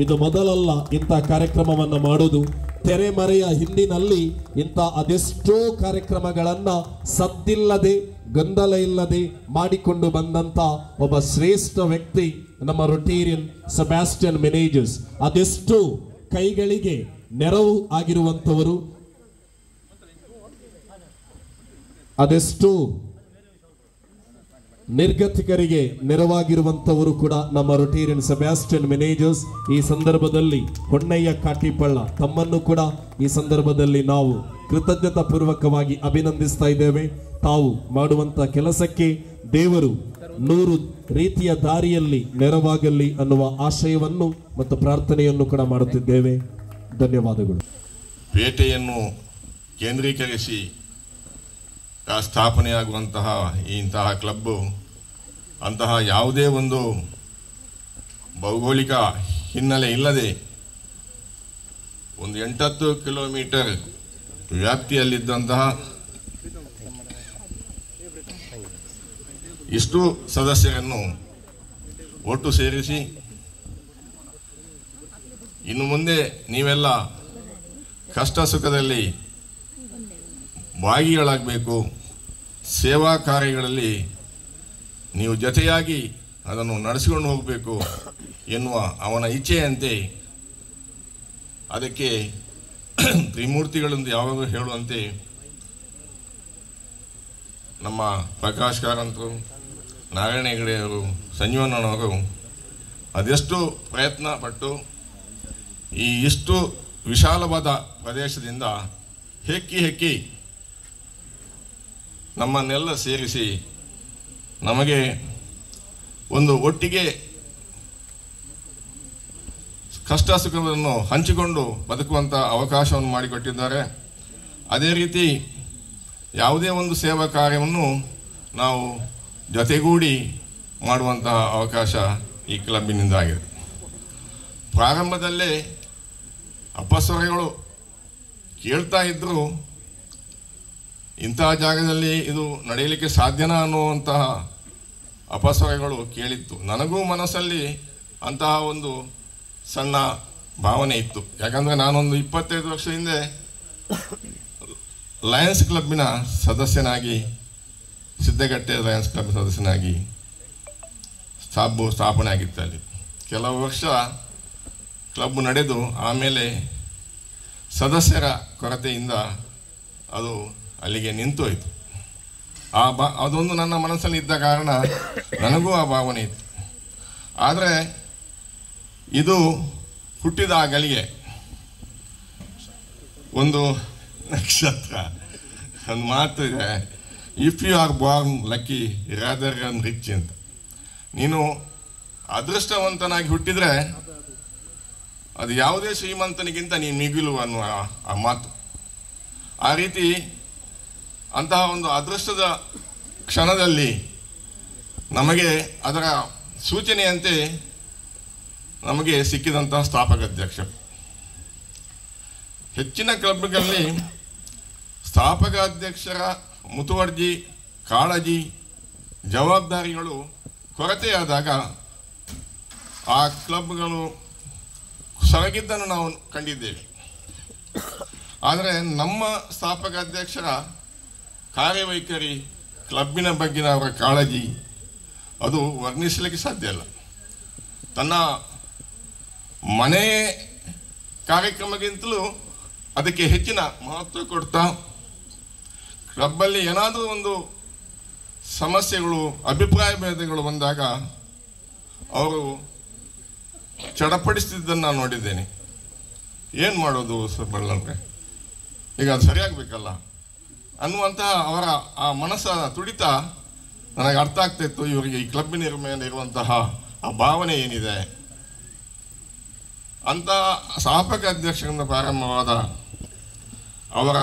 ಇದು ಮೊದಲಲ್ಲ ಇಂಥ ಕಾರ್ಯಕ್ರಮವನ್ನು ಮಾಡೋದು. ತೆರೆಮರೆಯ ಹಿಂದಿನಲ್ಲಿ ಇಂಥ ಅದೆಷ್ಟೋ ಕಾರ್ಯಕ್ರಮಗಳನ್ನ ಸದ್ದಿಲ್ಲದೆ ಗೊಂದಲ ಇಲ್ಲದೆ ಮಾಡಿಕೊಂಡು ಬಂದಂತ ಒಬ್ಬ ಶ್ರೇಷ್ಠ ವ್ಯಕ್ತಿ ನಮ್ಮ ರೊಟೇರಿಯನ್ ಸೆಬಾಸ್ಟಿಯನ್ ಮೆನೇಜಸ್. ಅದೆಷ್ಟು ಕೈಗಳಿಗೆ ನೆರವು ಆಗಿರುವಂತವರು, ಅದೆಷ್ಟು ನಿರ್ಗತಿಕರಿಗೆ ನೆರವಾಗಿರುವಂತವರು ಕೂಡ ನಮ್ಮ ರೊಟೇರಿಯನ್ ಸೆಬಾಸ್ಟಿಯನ್ ಮೆನೇಜರ್ಸ್. ಈ ಸಂದರ್ಭದಲ್ಲಿ ಹೊನ್ನಯ್ಯ ಕಾಟಿಪಳ್ಳ ತಮ್ಮನ್ನು ಕೂಡ ಈ ಸಂದರ್ಭದಲ್ಲಿ ನಾವು ಕೃತಜ್ಞತಾ ಪೂರ್ವಕವಾಗಿ ಅಭಿನಂದಿಸ್ತಾ ಇದ್ದೇವೆ. ತಾವು ಮಾಡುವಂತ ಕೆಲಸಕ್ಕೆ ದೇವರು 100 ರೀತಿಯ ದಾರಿಯಲ್ಲಿ ನೆರವಾಗಲಿ ಅನ್ನುವ ಆಶಯವನ್ನು ಮತ್ತು ಪ್ರಾರ್ಥನೆಯನ್ನು ಕೂಡ ಮಾಡುತ್ತಿದ್ದೇವೆ. ಧನ್ಯವಾದಗಳು. ಪೇಟೆಯನ್ನು ಕೇಂದ್ರೀಕರಿಸಿ ಸ್ಥಾಪನೆಯಾಗುವಂತಹ ಇಂತಹ ಕ್ಲಬ್ಬು ಅಂತಹ ಯಾವುದೇ ಒಂದು ಭೌಗೋಳಿಕ ಹಿನ್ನೆಲೆ ಇಲ್ಲದೆ ಒಂದು 8-10 ಕಿಲೋಮೀಟರ್ ವ್ಯಾಪ್ತಿಯಲ್ಲಿದ್ದಂತಹ ಇಷ್ಟು ಸದಸ್ಯರನ್ನು ಒಟ್ಟು ಸೇರಿಸಿ ಇನ್ನು ಮುಂದೆ ನೀವೆಲ್ಲ ಕಷ್ಟ ಸುಖದಲ್ಲಿ ಭಾಗಿಗಳಾಗಬೇಕು, ಸೇವಾ ಕಾರ್ಯಗಳಲ್ಲಿ ನೀವು ಜೊತೆಯಾಗಿ ಅದನ್ನು ನಡೆಸಿಕೊಂಡು ಹೋಗಬೇಕು ಎನ್ನುವ ಅವನ ಇಚ್ಛೆಯಂತೆ ಅದಕ್ಕೆ ತ್ರಿಮೂರ್ತಿಗಳೆಂದು ಯಾವಾಗಲೂ ಹೇಳುವಂತೆ ನಮ್ಮ ಪ್ರಕಾಶ್ ಕಾರಂತರು, ನಾರಾಯಣ ಹೆಗಡೆಯವರು, ಸಂಜೀವಣ್ಣನವರು ಅದೆಷ್ಟು ಪ್ರಯತ್ನ ಪಟ್ಟು ಈ ಇಷ್ಟು ವಿಶಾಲವಾದ ಪ್ರದೇಶದಿಂದ ಹೆಕ್ಕಿ ನಮ್ಮನ್ನೆಲ್ಲ ಸೇರಿಸಿ ನಮಗೆ ಒಂದು ಒಟ್ಟಿಗೆ ಕಷ್ಟ ಸುಖವನ್ನು ಹಂಚಿಕೊಂಡು ಬದುಕುವಂಥ ಅವಕಾಶವನ್ನು ಮಾಡಿಕೊಟ್ಟಿದ್ದಾರೆ. ಅದೇ ರೀತಿ ಯಾವುದೇ ಒಂದು ಸೇವಾ ಕಾರ್ಯವನ್ನು ನಾವು ಜೊತೆಗೂಡಿ ಮಾಡುವಂತಹ ಅವಕಾಶ ಈ ಕ್ಲಬ್ಬಿನಿಂದ ಆಗಿದೆ. ಪ್ರಾರಂಭದಲ್ಲೇ ಅಪಸ್ವರಗಳು ಕೇಳ್ತಾ ಇದ್ದರೂ ಇಂತಹ ಜಾಗದಲ್ಲಿ ಇದು ನಡೆಯಲಿಕ್ಕೆ ಸಾಧ್ಯನಾ ಅನ್ನುವಂತಹ ಅಪಸ್ವರಗಳು ಕೇಳಿತ್ತು. ನನಗೂ ಮನಸ್ಸಲ್ಲಿ ಅಂತಹ ಒಂದು ಸಣ್ಣ ಭಾವನೆ ಇತ್ತು. ಯಾಕಂದರೆ ನಾನೊಂದು 25 ವರ್ಷ ಹಿಂದೆ ಲಯನ್ಸ್ ಕ್ಲಬ್ಬಿನ ಸದಸ್ಯನಾಗಿ, ಸಿದ್ದಗಟ್ಟೆ ಲಯನ್ಸ್ ಕ್ಲಬ್ ಸದಸ್ಯನಾಗಿ ಸ್ಥಾಪನೆ ಆಗಿತ್ತು. ಅಲ್ಲಿ ಕೆಲವು ವರ್ಷ ಕ್ಲಬ್ ನಡೆದು ಆಮೇಲೆ ಸದಸ್ಯರ ಕೊರತೆಯಿಂದ ಅದು ಅಲ್ಲಿಗೆ ನಿಂತೋಯ್ತು. ಅದೊಂದು ನನ್ನ ಮನಸ್ಸಲ್ಲಿ ಇದ್ದ ಕಾರಣ ನನಗೂ ಆ ಭಾವನೆ ಇತ್ತು. ಆದರೆ ಇದು ಹುಟ್ಟಿದ ಆ ಗಳಿಗೆ ಒಂದು ನಕ್ಷತ್ರ, ಒಂದು ಮಾತು ಇದೆ, if you are born lucky rather than rich ಅಂತ. ನೀನು ಅದೃಷ್ಟವಂತನಾಗಿ ಹುಟ್ಟಿದರೆ ಅದು ಯಾವುದೇ ಶ್ರೀಮಂತನಿಗಿಂತ ನೀನು ಮಿಗಿಲು ಅನ್ನುವ ಆ ಮಾತು. ಆ ರೀತಿ ಅಂತಹ ಒಂದು ಅದೃಷ್ಟದ ಕ್ಷಣದಲ್ಲಿ ನಮಗೆ ಅದರ ಸೂಚನೆಯಂತೆ ನಮಗೆ ಸಿಕ್ಕಿದಂತಹ ಸ್ಥಾಪಕ ಅಧ್ಯಕ್ಷ. ಹೆಚ್ಚಿನ ಕ್ಲಬ್ಗಳಲ್ಲಿ ಸ್ಥಾಪಕ ಅಧ್ಯಕ್ಷರ ಮುತುವರ್ಜಿ, ಕಾಳಜಿ, ಜವಾಬ್ದಾರಿಗಳು ಕೊರತೆಯಾದಾಗ ಆ ಕ್ಲಬ್ಗಳು ಸೊರಗಿದ್ದನ್ನು ನಾವು ಕಂಡಿದ್ದೇವೆ. ಆದರೆ ನಮ್ಮ ಸ್ಥಾಪಕ ಅಧ್ಯಕ್ಷರ ಕಾರ್ಯವೈಖರಿ, ಕ್ಲಬ್ಬಿನ ಬಗ್ಗಿನ ಅವರ ಕಾಳಜಿ ಅದು ವರ್ಣಿಸಲಿಕ್ಕೆ ಸಾಧ್ಯ ಇಲ್ಲ. ತನ್ನ ಮನೆ ಕಾರ್ಯಕ್ರಮಕ್ಕಿಂತಲೂ ಅದಕ್ಕೆ ಹೆಚ್ಚಿನ ಮಹತ್ವ ಕೊಡ್ತಾ ಕ್ಲಬ್ಬಲ್ಲಿ ಏನಾದರೂ ಒಂದು ಸಮಸ್ಯೆಗಳು, ಅಭಿಪ್ರಾಯ ಭೇದಗಳು ಬಂದಾಗ ಅವರು ಚಡಪಡಿಸ್ತಿದ್ದನ್ನು ನಾನು ನೋಡಿದ್ದೇನೆ. ಏನು ಮಾಡೋದು ಬಳ್ಳಂದ್ರೆ, ಈಗ ಅದು ಸರಿಯಾಗಬೇಕಲ್ಲ ಅನ್ನುವಂತಹ ಅವರ ಆ ಮನಸ್ಸಿನ ತುಡಿತ ನನಗೆ ಅರ್ಥ ಆಗ್ತಾಯಿತ್ತು. ಇವರಿಗೆ ಈ ಕ್ಲಬ್ಬಿನ ಮೇಲೆ ಇರುವಂತಹ ಆ ಭಾವನೆ ಏನಿದೆ ಅಂತ. ಸ್ಥಾಪಕ ಅಧ್ಯಕ್ಷರಿಂದ ಪ್ರಾರಂಭವಾದ ಅವರ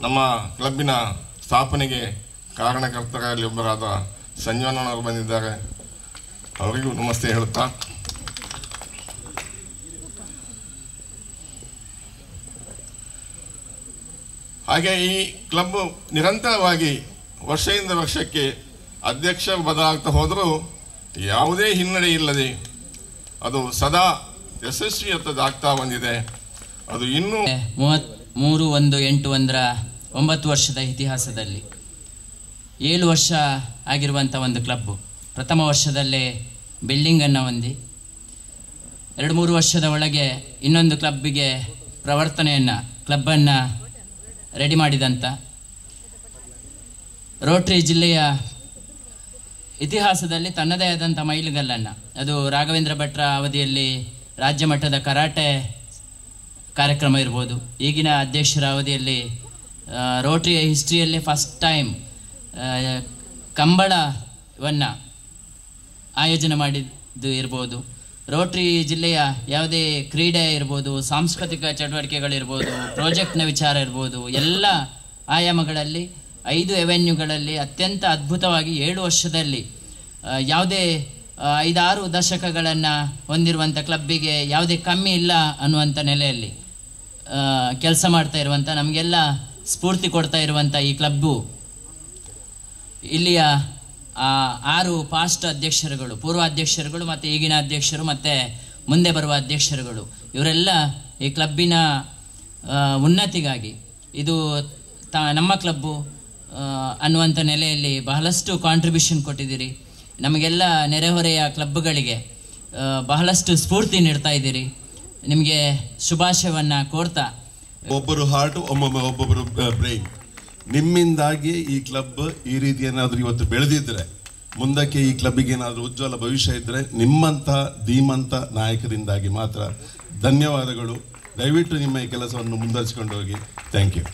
ನಮ್ಮ ಕ್ಲಬ್ಬಿನ ಸ್ಥಾಪನೆಗೆ ಕಾರಣಕರ್ತರಲ್ಲಿ ಒಬ್ಬರಾದ ಸಂಜೀವನವರು ಬಂದಿದ್ದಾರೆ. ಅವರಿಗೂ ನಮಸ್ತೆ ಹೇಳುತ್ತಾ, ಹಾಗೆ ಈ ಕ್ಲಬ್ ನಿರಂತರವಾಗಿ ವರ್ಷದಿಂದ ವರ್ಷಕ್ಕೆ ಅಧ್ಯಕ್ಷರು ಬದಲಾಗ್ತಾ ಹೋದರೂ ಯಾವುದೇ ಹಿನ್ನಡೆ ಇಲ್ಲದೆ ಅದು ಸದಾ ಯಶಸ್ವಿಯತ್ತಾಗ್ತಾ ಬಂದಿದೆ. ಅದು ಇನ್ನೂ 33/1/81 ವರ್ಷದ ಇತಿಹಾಸದಲ್ಲಿ 7 ವರ್ಷ ಆಗಿರುವಂಥ ಒಂದು ಕ್ಲಬ್ಬು. ಪ್ರಥಮ ವರ್ಷದಲ್ಲೇ ಬಿಲ್ಡಿಂಗನ್ನು ಹೊಂದಿ 2-3 ವರ್ಷದ ಒಳಗೆ ಇನ್ನೊಂದು ಕ್ಲಬ್ಬಿಗೆ ಕ್ಲಬ್ಬನ್ನು ರೆಡಿ ಮಾಡಿದಂಥ ರೋಟರಿ ಜಿಲ್ಲೆಯ ಇತಿಹಾಸದಲ್ಲಿ ತನ್ನದೇ ಆದಂಥ ಮೈಲಿಗಲ್ಲನ್ನು, ಅದು ರಾಘವೇಂದ್ರ ಭಟ್ರ ಅವಧಿಯಲ್ಲಿ ರಾಜ್ಯ ಮಟ್ಟದ ಕರಾಟೆ ಕಾರ್ಯಕ್ರಮ ಇರ್ಬೋದು, ಈಗಿನ ಅಧ್ಯಕ್ಷರ ಅವಧಿಯಲ್ಲಿ ರೋಟರಿಯ ಹಿಸ್ಟ್ರಿಯಲ್ಲಿ ಫಸ್ಟ್ ಟೈಮ್ ಕಂಬಳವನ್ನು ಆಯೋಜನೆ ಮಾಡಿದ್ದು ಇರ್ಬೋದು, ರೋಟರಿ ಜಿಲ್ಲೆಯ ಯಾವುದೇ ಕ್ರೀಡೆ ಇರ್ಬೋದು, ಸಾಂಸ್ಕೃತಿಕ ಚಟುವಟಿಕೆಗಳಿರ್ಬೋದು, ಪ್ರಾಜೆಕ್ಟ್ನ ವಿಚಾರ ಇರ್ಬೋದು, ಎಲ್ಲ ಆಯಾಮಗಳಲ್ಲಿ 5 ಎವೆನ್ಯೂಗಳಲ್ಲಿ ಅತ್ಯಂತ ಅದ್ಭುತವಾಗಿ 7 ವರ್ಷದಲ್ಲಿ ಯಾವುದೇ 5-6 ದಶಕಗಳನ್ನು ಹೊಂದಿರುವಂಥ ಕ್ಲಬ್ಬಿಗೆ ಯಾವುದೇ ಕಮ್ಮಿ ಇಲ್ಲ ಅನ್ನುವಂಥ ನೆಲೆಯಲ್ಲಿ ಕೆಲಸ ಮಾಡ್ತಾ ಇರುವಂಥ, ನಮಗೆಲ್ಲ ಸ್ಫೂರ್ತಿ ಕೊಡ್ತಾ ಇರುವಂಥ ಈ ಕ್ಲಬ್ಬು ಇಲ್ಲಿಯ 6 ಪಾಸ್ಟ್ ಅಧ್ಯಕ್ಷರುಗಳು, ಪೂರ್ವ ಅಧ್ಯಕ್ಷರುಗಳು ಮತ್ತು ಈಗಿನ ಅಧ್ಯಕ್ಷರು ಮತ್ತು ಮುಂದೆ ಬರುವ ಅಧ್ಯಕ್ಷರುಗಳು, ಇವರೆಲ್ಲ ಈ ಕ್ಲಬ್ಬಿನ ಉನ್ನತಿಗಾಗಿ ಇದು ನಮ್ಮ ಕ್ಲಬ್ಬು ಅನ್ನುವಂಥ ನೆಲೆಯಲ್ಲಿ ಬಹಳಷ್ಟು ಕಾಂಟ್ರಿಬ್ಯೂಷನ್ ಕೊಟ್ಟಿದ್ದೀರಿ. ನಮಗೆಲ್ಲ ನೆರೆಹೊರೆಯ ಕ್ಲಬ್ಗಳಿಗೆ ಬಹಳಷ್ಟು ಸ್ಫೂರ್ತಿ ನೀಡ್ತಾ ಇದ್ದೀರಿ. ನಿಮಗೆ ಶುಭಾಶಯವನ್ನು ಕೋರ್ತಾ, ಒಬ್ಬರು ಹಾರ್ಟ್, ಒಬ್ಬೊಬ್ಬರು ಬ್ರೈನ್, ನಿಮ್ಮಿಂದಾಗಿ ಈ ಕ್ಲಬ್ ಈ ರೀತಿ ಏನಾದರೂ ಇವತ್ತು ಬೆಳೆದಿದ್ರೆ, ಮುಂದಕ್ಕೆ ಈ ಕ್ಲಬ್ಬಿಗೆ ಏನಾದರೂ ಉಜ್ವಲ ಭವಿಷ್ಯ ಇದ್ದರೆ ನಿಮ್ಮಂಥ ಧೀಮಂತ ನಾಯಕರಿಂದಾಗಿ ಮಾತ್ರ. ಧನ್ಯವಾದಗಳು. ದಯವಿಟ್ಟು ನಿಮ್ಮ ಈ ಕೆಲಸವನ್ನು ಮುಂದುವರಿಸಿಕೊಂಡು ಹೋಗಿ. Thank you.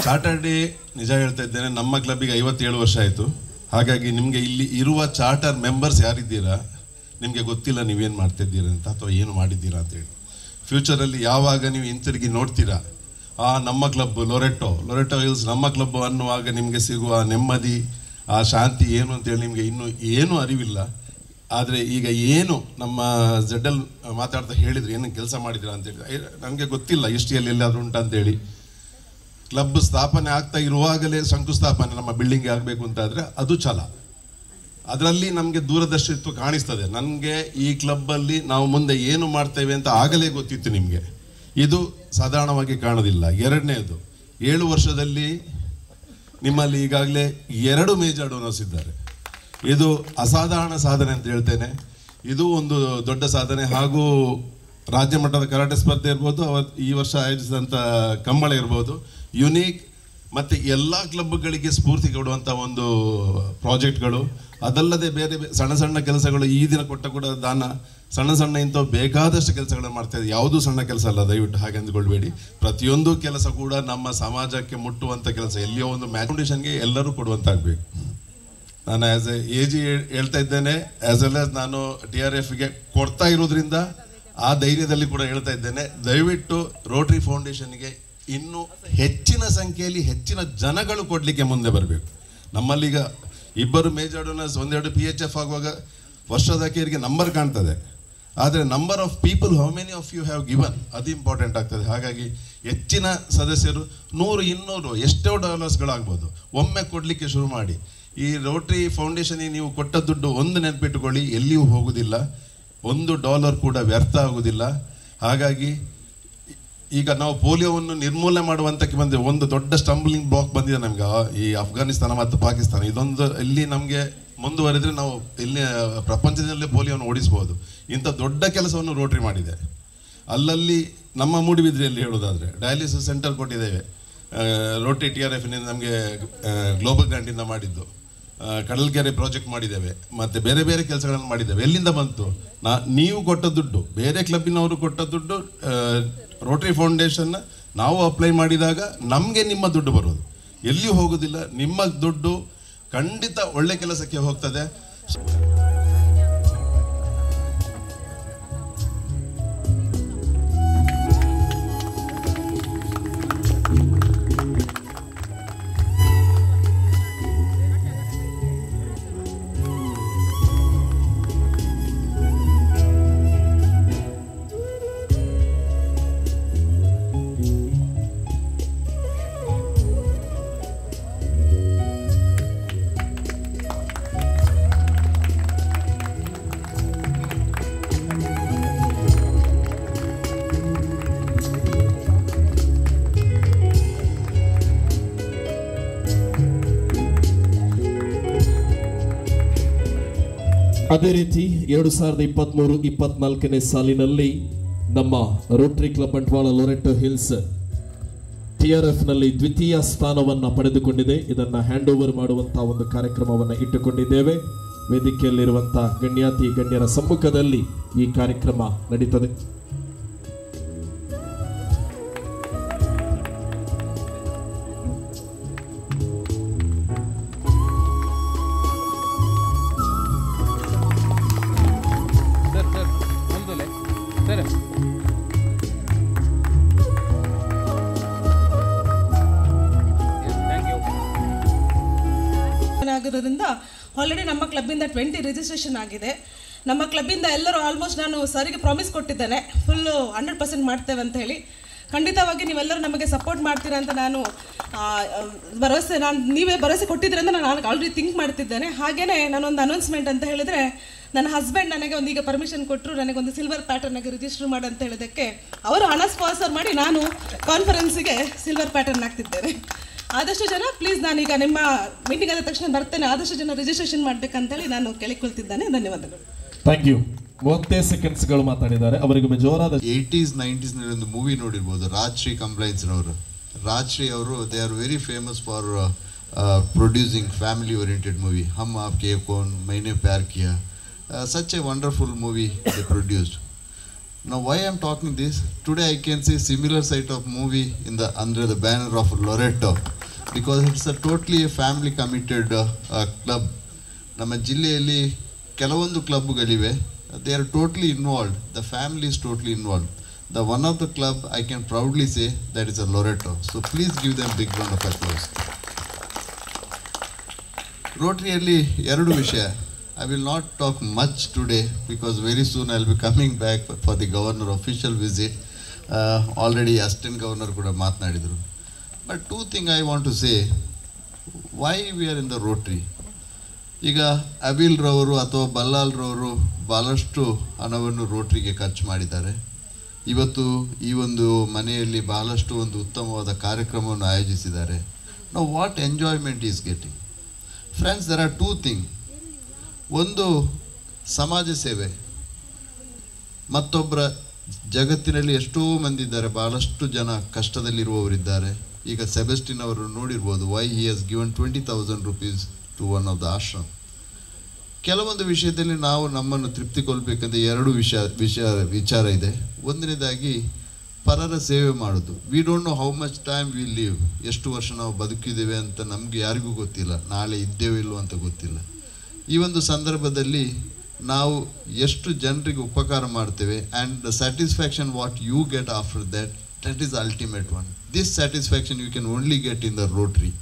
ಸಾಟರ್ಡೇ ನಿಜ ಹೇಳ್ತಾ ಇದ್ದೇನೆ, ನಮ್ಮ ಕ್ಲಬ್ಬಿಗೆ 57 ವರ್ಷ ಆಯಿತು. ಹಾಗಾಗಿ ನಿಮಗೆ ಇಲ್ಲಿ ಇರುವ ಚಾರ್ಟರ್ ಮೆಂಬರ್ಸ್ ಯಾರಿದ್ದೀರಾ ನಿಮಗೆ ಗೊತ್ತಿಲ್ಲ ನೀವೇನು ಮಾಡ್ತಿದ್ದೀರಾ ಅಂತ ಅಥವಾ ಏನು ಮಾಡಿದ್ದೀರಾ ಅಂತೇಳಿ. ಫ್ಯೂಚರಲ್ಲಿ ಯಾವಾಗ ನೀವು ಹಿಂತಿರುಗಿ ನೋಡ್ತೀರಾ ನಮ್ಮ ಕ್ಲಬ್ ಲೊರೆಟೋ ಹಿಲ್ಸ್ ನಮ್ಮ ಕ್ಲಬ್ ಅನ್ನುವಾಗ ನಿಮಗೆ ಸಿಗುವ ನೆಮ್ಮದಿ ಆ ಶಾಂತಿ ಏನು ಅಂತೇಳಿ ನಿಮಗೆ ಇನ್ನೂ ಏನೂ ಅರಿವಿಲ್ಲ. ಆದರೆ ಈಗ ಏನು ನಮ್ಮ ZL ಮಾತಾಡ್ತಾ ಹೇಳಿದ್ರು ಏನು ಕೆಲಸ ಮಾಡಿದ್ದೀರಾ ಅಂತೇಳಿ ನನಗೆ ಗೊತ್ತಿಲ್ಲ ಹಿಸ್ಟ್ರಿಯಲ್ಲಿ ಎಲ್ಲಾದರೂ ಉಂಟಂತೇಳಿ. ಕ್ಲಬ್ ಸ್ಥಾಪನೆ ಆಗ್ತಾ ಇರುವಾಗಲೇ ಶಂಕುಸ್ಥಾಪನೆ ನಮ್ಮ ಬಿಲ್ಡಿಂಗ್ ಆಗಬೇಕು ಅಂತಾದರೆ ಅದು ಛಲ, ಅದರಲ್ಲಿ ನಮಗೆ ದೂರದರ್ಶಿತ್ವ ಕಾಣಿಸ್ತದೆ. ನನಗೆ ಈ ಕ್ಲಬ್ಬಲ್ಲಿ ನಾವು ಮುಂದೆ ಏನು ಮಾಡ್ತೇವೆ ಅಂತ ಆಗಲೇ ಗೊತ್ತಿತ್ತು ನಿಮಗೆ, ಇದು ಸಾಧಾರಣವಾಗಿ ಕಾಣೋದಿಲ್ಲ. ಎರಡನೇದು 7 ವರ್ಷದಲ್ಲಿ ನಿಮ್ಮಲ್ಲಿ ಈಗಾಗಲೇ 2 ಮೇಜರ್ ಡೋನರ್ಸ್ ಇದ್ದಾರೆ. ಇದು ಅಸಾಧಾರಣ ಸಾಧನೆ ಅಂತ ಹೇಳ್ತೇನೆ. ಇದು ಒಂದು ದೊಡ್ಡ ಸಾಧನೆ. ಹಾಗೂ ರಾಜ್ಯ ಮಟ್ಟದ ಕರಾಟೆ ಸ್ಪರ್ಧೆ ಇರ್ಬೋದು, ಈ ವರ್ಷ ಆಯೋಜಿಸಿದಂಥ ಕಂಬಳ ಇರ್ಬೋದು, ಯುನೀಕ್ ಮತ್ತು ಎಲ್ಲ ಕ್ಲಬ್ಗಳಿಗೆ ಸ್ಫೂರ್ತಿ ಕೊಡುವಂಥ ಒಂದು ಪ್ರಾಜೆಕ್ಟ್ಗಳು. ಅದಲ್ಲದೆ ಬೇರೆ ಸಣ್ಣ ಸಣ್ಣ ಕೆಲಸಗಳು, ಈ ದಿನ ಕೊಟ್ಟ ಕೂಡ ದಾನ, ಸಣ್ಣ ಇಂಥವು ಬೇಕಾದಷ್ಟು ಕೆಲಸಗಳನ್ನು ಮಾಡ್ತಾಯಿದೆ. ಯಾವುದೂ ಸಣ್ಣ ಕೆಲಸ ಅಲ್ಲ, ದಯವಿಟ್ಟು ಹಾಗೆ ಅಂದ್ಕೊಳ್ಬೇಡಿ. ಪ್ರತಿಯೊಂದು ಕೆಲಸ ಕೂಡ ನಮ್ಮ ಸಮಾಜಕ್ಕೆ ಮುಟ್ಟುವಂಥ ಕೆಲಸ. ಎಲ್ಲಿಯೋ ಒಂದು ಫೌಂಡೇಶನ್ಗೆ ಎಲ್ಲರೂ ಕೊಡುವಂತಾಗಬೇಕು. ನಾನು ಆ್ಯಸ್ ಎ AG ಹೇಳ್ತಾ ಇದ್ದೇನೆ, ಆ್ಯಸ್ ವೆಲ್ ಆಸ್ ನಾನು TRFಗೆ ಕೊಡ್ತಾ ಇರೋದ್ರಿಂದ ಆ ಧೈರ್ಯದಲ್ಲಿ ಕೂಡ ಹೇಳ್ತಾ ಇದ್ದೇನೆ, ದಯವಿಟ್ಟು ರೋಟರಿ ಫೌಂಡೇಶನ್ಗೆ ಇನ್ನೂ ಹೆಚ್ಚಿನ ಸಂಖ್ಯೆಯಲ್ಲಿ ಹೆಚ್ಚಿನ ಜನಗಳು ಕೊಡಲಿಕ್ಕೆ ಮುಂದೆ ಬರಬೇಕು. ನಮ್ಮಲ್ಲೀಗ 2 ಮೇಜರ್ ಡೋನರ್ಸ್ 1-2 PHF ಆಗುವಾಗ ವರ್ಷದ ಕೇರಿಗೆ ನಂಬರ್ ಕಾಣ್ತದೆ, ಆದರೆ number of people how many of you have given ಅದು ಇಂಪಾರ್ಟೆಂಟ್ ಆಗ್ತದೆ. ಹಾಗಾಗಿ ಹೆಚ್ಚಿನ ಸದಸ್ಯರು 100-200 ಎಷ್ಟೋ ಡಾಲರ್ಸ್ಗಳಾಗ್ಬೋದು ಒಮ್ಮೆ ಕೊಡಲಿಕ್ಕೆ ಶುರು ಮಾಡಿ. ಈ ರೋಟರಿ ಫೌಂಡೇಶನ್ಗೆ ನೀವು ಕೊಟ್ಟ ದುಡ್ಡು ಒಂದು ನೆನಪಿಟ್ಟುಕೊಳ್ಳಿ, ಎಲ್ಲಿಯೂ ಹೋಗುವುದಿಲ್ಲ, $1 ಕೂಡ ವ್ಯರ್ಥ ಆಗುವುದಿಲ್ಲ. ಹಾಗಾಗಿ ಈಗ ನಾವು ಪೋಲಿಯೋವನ್ನು ನಿರ್ಮೂಲನೆ ಮಾಡುವಂತಕ್ಕೆ ಬಂದರೆ ಒಂದು ದೊಡ್ಡ ಸ್ಟಂಬ್ಲಿಂಗ್ ಬ್ಲಾಕ್ ಬಂದಿದೆ ನಮ್ಗೆ, ಈ ಅಫ್ಘಾನಿಸ್ತಾನ ಮತ್ತು ಪಾಕಿಸ್ತಾನ. ಇದೊಂದು ಇಲ್ಲಿ ನಮಗೆ ಮುಂದುವರೆದರೆ ನಾವು ಇಲ್ಲಿ ಪ್ರಪಂಚದಲ್ಲೇ ಪೋಲಿಯೋವನ್ನು ಓಡಿಸ್ಬೋದು. ಇಂಥ ದೊಡ್ಡ ಕೆಲಸವನ್ನು ರೋಟರಿ ಮಾಡಿದೆ. ಅಲ್ಲಲ್ಲಿ ನಮ್ಮ ಮೂಡಿಬಿದ್ರೆಯಲ್ಲಿ ಹೇಳೋದಾದರೆ ಡಯಾಲಿಸಿಸ್ ಸೆಂಟರ್ ಕೊಟ್ಟಿದ್ದೇವೆ, ರೋಟರಿ TRFನಿಂದ ನಮಗೆ ಗ್ಲೋಬಲ್ ಗ್ರ್ಯಾಂಟಿಂದ ಮಾಡಿದ್ದು. ಕಡಲ್ಕೆರೆ ಪ್ರಾಜೆಕ್ಟ್ ಮಾಡಿದ್ದೇವೆ, ಮತ್ತು ಬೇರೆ ಬೇರೆ ಕೆಲಸಗಳನ್ನು ಮಾಡಿದ್ದೇವೆ. ಎಲ್ಲಿಂದ ಬಂತು? ನೀವು ಕೊಟ್ಟ ದುಡ್ಡು, ಬೇರೆ ಕ್ಲಬ್ಬಿನವರು ಕೊಟ್ಟ ದುಡ್ಡು, ರೋಟರಿ ಫೌಂಡೇಶನ್ನ ನಾವು ಅಪ್ಲೈ ಮಾಡಿದಾಗ ನಮಗೆ ನಿಮ್ಮ ದುಡ್ಡು ಬರೋದು, ಎಲ್ಲಿಯೂ ಹೋಗೋದಿಲ್ಲ. ನಿಮ್ಮ ದುಡ್ಡು ಖಂಡಿತ ಒಳ್ಳೆ ಕೆಲಸಕ್ಕೆ ಹೋಗ್ತದೆ. ಅದೇ ರೀತಿ 2023-24ನೇ ಸಾಲಿನಲ್ಲಿ ನಮ್ಮ Rotary club Bantwal Loreto hills TRFನಲ್ಲಿ ದ್ವಿತೀಯ ಸ್ಥಾನವನ್ನು ಪಡೆದುಕೊಂಡಿದೆ. ಇದನ್ನು ಹ್ಯಾಂಡ್ ಓವರ್ ಮಾಡುವಂತಹ ಒಂದು ಕಾರ್ಯಕ್ರಮವನ್ನು ಇಟ್ಟುಕೊಂಡಿದ್ದೇವೆ. ವೇದಿಕೆಯಲ್ಲಿರುವಂತಹ ಗಣ್ಯಾತಿ ಗಣ್ಯರ ಸಮ್ಮುಖದಲ್ಲಿ ಈ ಕಾರ್ಯಕ್ರಮ ನಡೀತದೆ. ಆಗಿರೋದ್ರಿಂದ ಆಲ್ರೆಡಿ ನಮ್ಮ ಕ್ಲಬ್ಬಿಂದ 20 ರಿಜಿಸ್ಟ್ರೇಷನ್ ಆಗಿದೆ. ನಮ್ಮ ಕ್ಲಬ್ಬಿಂದ ಎಲ್ಲರೂ ಆಲ್ಮೋಸ್ಟ್ ನಾನು ಸರಿಗೆ ಪ್ರಾಮಿಸ್ ಕೊಟ್ಟಿದ್ದೇನೆ, ಫುಲ್ಲು 100% ಮಾಡ್ತೇವೆ ಅಂತ ಹೇಳಿ. ಖಂಡಿತವಾಗಿ ನೀವೆಲ್ಲರೂ ನಮಗೆ ಸಪೋರ್ಟ್ ಮಾಡ್ತೀರಾ ಅಂತ ನಾನು ನೀವೇ ಭರವಸೆ ಕೊಟ್ಟಿದ್ದೀರ ಅಂತ ನಾನು ಆಲ್ರೆಡಿ ಥಿಂಕ್ ಮಾಡ್ತಿದ್ದೇನೆ. ಹಾಗೆಯೇ ನಾನೊಂದು ಅನೌನ್ಸ್ಮೆಂಟ್ ಅಂತ ಹೇಳಿದರೆ, ನನ್ನ ಹಸ್ಬೆಂಡ್ ನನಗೆ ಈಗ ಪರ್ಮಿಷನ್ ಕೊಟ್ಟರು, ನನಗೊಂದು ಸಿಲ್ವರ್ ಪ್ಯಾಟರ್ನಾಗೆ ರಿಜಿಸ್ಟರ್ ಮಾಡಿ ಅಂತ ಹೇಳಿದ್ದಕ್ಕೆ ಅವರು ಹಣ ಸ್ಪಾನ್ಸರ್ ಮಾಡಿ ನಾನು ಕಾನ್ಫರೆನ್ಸಿಗೆ ಸಿಲ್ವರ್ ಪ್ಯಾಟರ್ನ್ ಆಗ್ತಿದ್ದೇನೆ. ಆದಷ್ಟು ಜನ ಪ್ಲೀಸ್, ನಾನೀಗ ನಿಮ್ಮ ಮೀಟಿಂಗ್ ಆದ ತಕ್ಷಣ ಬರ್ತೇನೆ, ಆದಷ್ಟು ಜನ ರಿಜಿಸ್ಟ್ರೇಷನ್ ಮಾಡಬೇಕಂತೇಳಿ ನಾನು ಕೇಳಿಕೊಳ್ತಿದ್ದೇನೆ. ಧನ್ಯವಾದಗಳು. Thank you. 30 ಸೆಕೆಂಡ್ಸ್ಗಳು ಮಾತಾಡಿದ್ದಾರೆ. ಅವರಿಗೆ ಜೋರಾದ 80s 90s ನಲ್ಲಿ ಒಂದು ಮೂವಿ ನೋಡಿರ್ಬೋದು, ರಾಜ್ಶ್ರೀ ಕಂಪ್ಲೈನ್ಸ್ನವರು. ರಾಜ್ಶ್ರೀ ಅವರು they are very famous for producing family oriented movie. Hum Aapke Kaun, Maine Pyar Kiya, such a wonderful movie they produced. Now why I am talking this, today I can see similar side of movie in the under the banner of Loreto, because it's a totally family committed club ನಮ್ಮ ಜಿಲ್ಲೆಯಲ್ಲಿ ಕೆಲವೊಂದು ಕ್ಲಬ್ಗಳಿವೆ, they are totally involved, the family is totally involved. The one of the club I can proudly say that is a Loreto. So please give them big round of applause. Rotaryalli ಎರಡು ವಿಷಯ. I will not talk much today because very soon I will be coming back for the governor official visit. Already assistant governor ಕೂಡ ಮಾತನಾಡಿದರು. But two things I want to say. Why we are in the Rotary? ಈಗ ಅಬಿಲ್ ರವರು ಅಥವಾ ಬಲ್ಲಾಲ್ ರವರು ಬಹಳಷ್ಟು ಹಣವನ್ನು ರೋಟರಿಗೆ ಖರ್ಚು ಮಾಡಿದ್ದಾರೆ. ಇವತ್ತು ಈ ಒಂದು ಮನೆಯಲ್ಲಿ ಬಹಳಷ್ಟು ಒಂದು ಉತ್ತಮವಾದ ಕಾರ್ಯಕ್ರಮವನ್ನು ಆಯೋಜಿಸಿದ್ದಾರೆ. ನಾವು what enjoyment is getting friends, there are two thing. ಒಂದು ಸಮಾಜ ಸೇವೆ, ಮತ್ತೊಬ್ಬರ ಜಗತ್ತಿನಲ್ಲಿ ಎಷ್ಟೋ ಮಂದಿ ಇದ್ದಾರೆ, ಬಹಳಷ್ಟು ಜನ ಕಷ್ಟದಲ್ಲಿರುವವರಿದ್ದಾರೆ. ಈಗ ಸೆಬೆಸ್ಟಿನ್ ಅವರು ನೋಡಿರ್ಬೋದು, why he has given 20,000 rupees to one of the ashram. ಕೆಲವೊಂದು ವಿಷಯದಲ್ಲಿ ನಾವು ನಮ್ಮನ್ನು ತೃಪ್ತಿಗೊಳ್ಬೇಕಂತ ಎರಡು ವಿಚಾರ ಇದೆ. ಒಂದನೇದಾಗಿ ಪರರ ಸೇವೆ ಮಾಡೋದು. We don't know how much time we live, ಎಷ್ಟು ವರ್ಷ ನಾವು ಬದುಕಿದ್ದೇವೆ ಅಂತ ನಮಗೆ ಯಾರಿಗೂ ಗೊತ್ತಿಲ್ಲ, ನಾಳೆ ಇದ್ದೇವೆ ಇಲ್ಲೋ ಅಂತ ಗೊತ್ತಿಲ್ಲ. ಈ ಒಂದು ಸಂದರ್ಭದಲ್ಲಿ ನಾವು ಎಷ್ಟು ಜನರಿಗೆ ಉಪಕಾರ ಮಾಡ್ತೇವೆ and the satisfaction what you get after that is ultimate one. This satisfaction you can only get in the Rotary.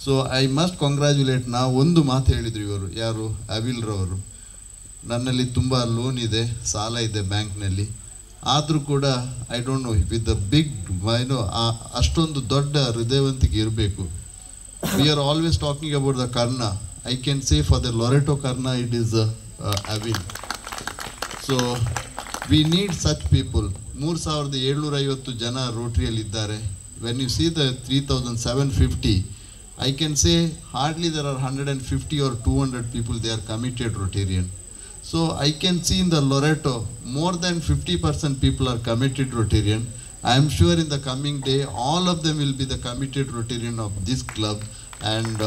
So I must congratulate. ನಾವು ಒಂದು ಮಾತು ಹೇಳಿದರು ಇವರು, ಯಾರು ಅವಿಲ್ರವರು, ನನ್ನಲ್ಲಿ ತುಂಬ ಲೋನ್ ಇದೆ, ಸಾಲ ಇದೆ ಬ್ಯಾಂಕ್ನಲ್ಲಿ, ಆದರೂ ಕೂಡ I don't know with the big ಅಷ್ಟೊಂದು ದೊಡ್ಡ ಹೃದಯವಂತಿಕೆ ಇರಬೇಕು. We are always talking about the Karna. I can say for the Loreto Karna it is Avil. So we need such people. 3,750 ಜನ ರೋಟ್ರಿಯಲ್ಲಿದ್ದಾರೆ. When you see the 3,750, I can say hardly there are 150 or 200 people, they are committed Rotarian. So I can see in the Loreto more than 50% people are committed Rotarian. I am sure in the coming day all of them will be the committed Rotarian of this club. And